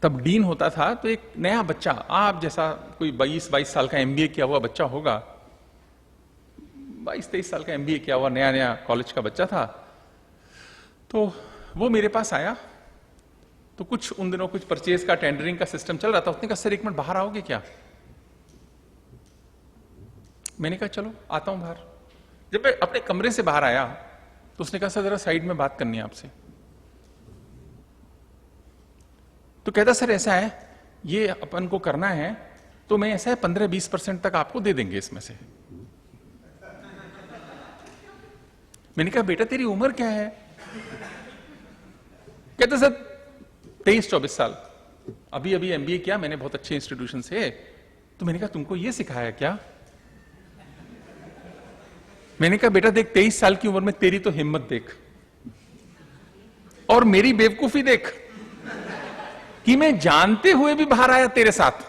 तब डीन होता था, तो एक नया बच्चा, आप जैसा कोई 22 साल का एमबीए किया हुआ बच्चा होगा, 22-23 साल का एमबीए किया हुआ नया नया कॉलेज का बच्चा था, तो वो मेरे पास आया। तो कुछ उन दिनों कुछ परचेज का, टेंडरिंग का सिस्टम चल रहा था। उसने कहा, सर 1 मिनट बाहर आओगे क्या? मैंने कहा चलो आता हूं बाहर। जब मैं अपने कमरे से बाहर आया तो उसने कहा, सर जरा साइड में बात करनी है आपसे। तो कहता, सर ऐसा है, ये अपन को करना है, तो मैं ऐसा है 15-20% तक आपको दे देंगे इसमें से। मैंने कहा, बेटा तेरी उम्र क्या है? कहता, सर 23-24 साल, अभी अभी एमबीए किया मैंने बहुत अच्छे इंस्टीट्यूशन से। तो मैंने कहा, तुमको ये सिखाया क्या? मैंने कहा, बेटा देख, 23 साल की उम्र में तेरी तो हिम्मत देख, और मेरी बेवकूफी देख कि मैं जानते हुए भी बाहर आया तेरे साथ।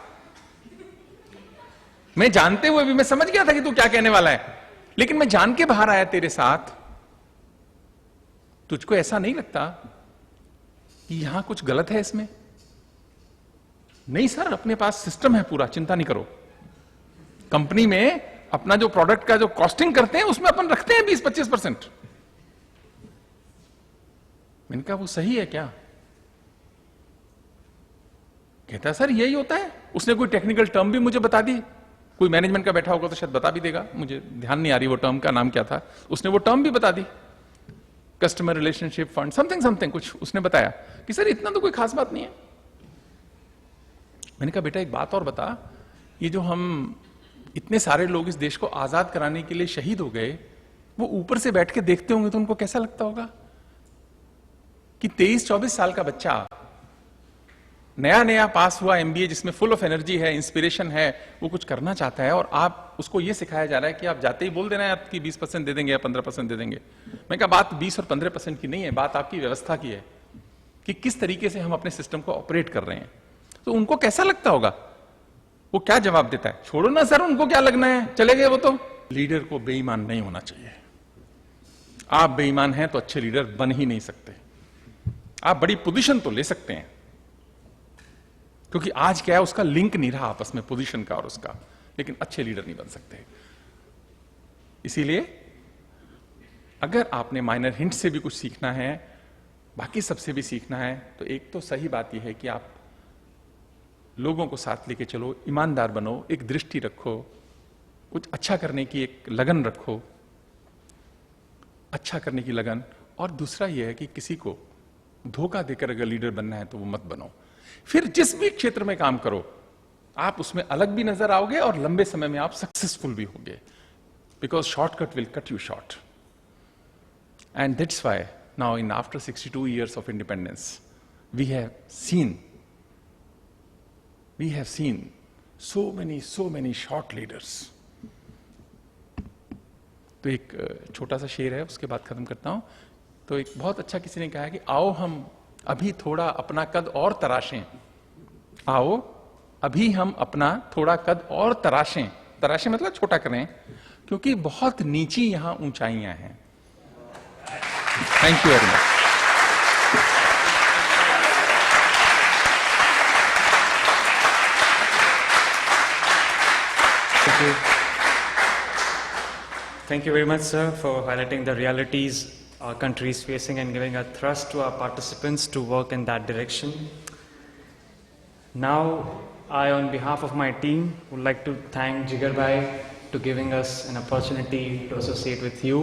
मैं जानते हुए भी, मैं समझ गया था कि तू क्या कहने वाला है, लेकिन मैं जान के बाहर आया तेरे साथ। तुझको ऐसा नहीं लगता कि यहां कुछ गलत है इसमें? नहीं सर, अपने पास सिस्टम है पूरा, चिंता नहीं करो। कंपनी में अपना जो प्रोडक्ट का जो कॉस्टिंग करते हैं, उसमें अपन रखते हैं 20-25%। मैंने कहा, वो सही है क्या? कहता, सर यही होता है। उसने कोई टेक्निकल टर्म भी मुझे बता दी, कोई मैनेजमेंट का बैठा होगा तो शायद बता भी देगा, मुझे ध्यान नहीं आ रही वो टर्म का नाम क्या था। उसने वो टर्म भी बता दी, कस्टमर रिलेशनशिप फंड, समथिंग कुछ उसने बताया कि सर इतना तो कोई खास बात नहीं है। मैंने कहा, बेटा एक बात और बता, ये जो हम इतने सारे लोग इस देश को आजाद कराने के लिए शहीद हो गए, वो ऊपर से बैठ के देखते होंगे तो उनको कैसा लगता होगा कि 23-24 साल का बच्चा, नया नया पास हुआ एमबीए, जिसमें फुल ऑफ एनर्जी है, इंस्पिरेशन है, वो कुछ करना चाहता है, और आप उसको ये सिखाया जा रहा है कि आप जाते ही बोल देना है कि 20% दे देंगे या 15% दे देंगे। मैं कहा, बात 20 और 15% की नहीं है, बात आपकी व्यवस्था की है कि किस तरीके से हम अपने सिस्टम को ऑपरेट कर रहे हैं। तो उनको कैसा लगता होगा? वो क्या जवाब देता है? छोड़ो ना सर, उनको क्या लगना है, चले गए वो तो। लीडर को बेईमान नहीं होना चाहिए। आप बेईमान हैं तो अच्छे लीडर बन ही नहीं सकते। आप बड़ी पोजीशन तो ले सकते हैं, क्योंकि आज क्या है, उसका लिंक नहीं रहा आपस में पोजीशन का और उसका, लेकिन अच्छे लीडर नहीं बन सकते। इसीलिए अगर आपने माइनर हिंट से भी कुछ सीखना है, बाकी सबसे भी सीखना है, तो एक तो सही बात यह है कि आप लोगों को साथ लेके चलो, ईमानदार बनो, एक दृष्टि रखो, कुछ अच्छा करने की एक लगन रखो, अच्छा करने की लगन। और दूसरा यह है कि किसी को धोखा देकर अगर लीडर बनना है तो वो मत बनो। फिर जिस भी क्षेत्र में काम करो, आप उसमें अलग भी नजर आओगे और लंबे समय में आप सक्सेसफुल भी होगे, because shortcut will cut you short. And that's why now in after 62 years of independence we have seen so many short leaders। तो एक छोटा सा शेर है, उसके बाद खत्म करता हूं। तो एक बहुत अच्छा किसी ने कहा कि आओ हम अभी थोड़ा अपना कद और तराशें, आओ अभी हम अपना थोड़ा कद और तराशें, तराशें मतलब छोटा करें, क्योंकि बहुत नीची यहां ऊंचाइयां हैं। Thank you very much. Thank you very much, sir, for highlighting the realities our country is facing and giving a thrust to our participants to work in that direction. Now, I, on behalf of my team, would like to thank Jigar Bhai to giving us an opportunity to associate with you,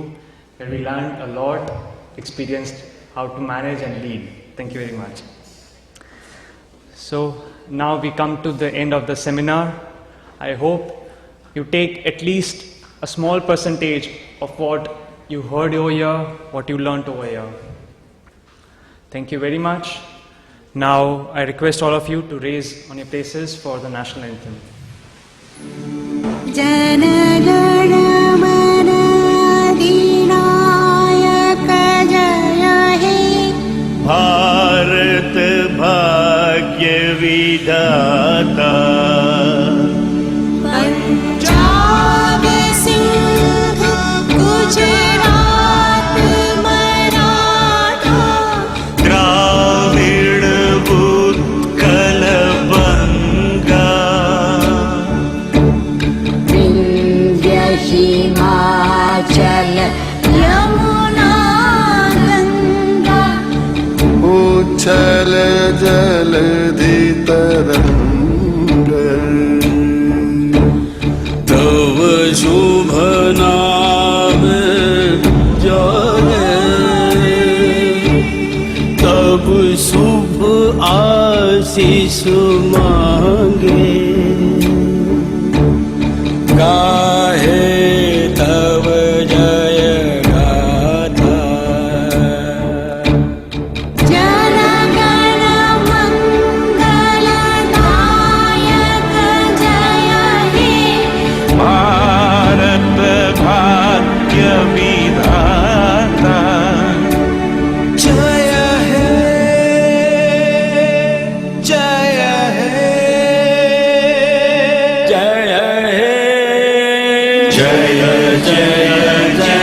where we learned a lot, experienced how to manage and lead. Thank you very much. So, now we come to the end of the seminar. I hope you take at least a small percentage of what you heard over here, what you learned over here. Thank you very much. Now I request all of you to raise on your places for the national anthem. जनगण मन अधिनायक जय हे, भारत भाग्य विधाता, पंजाब सिंध गुजरात मराठा, द्राविड़ उत्कल बंगा, विंध्य हिमाचल यमुना गंगा, उच्छल जलधि तरंग, तव शुभ नाम जय, तब शुभ आशीष मांगे, गाहे तव जय गाथा। जनगण मंगल नायक जय हे, भारत भाग्य विधाता, जय हे जय हे जय हे जय जय जय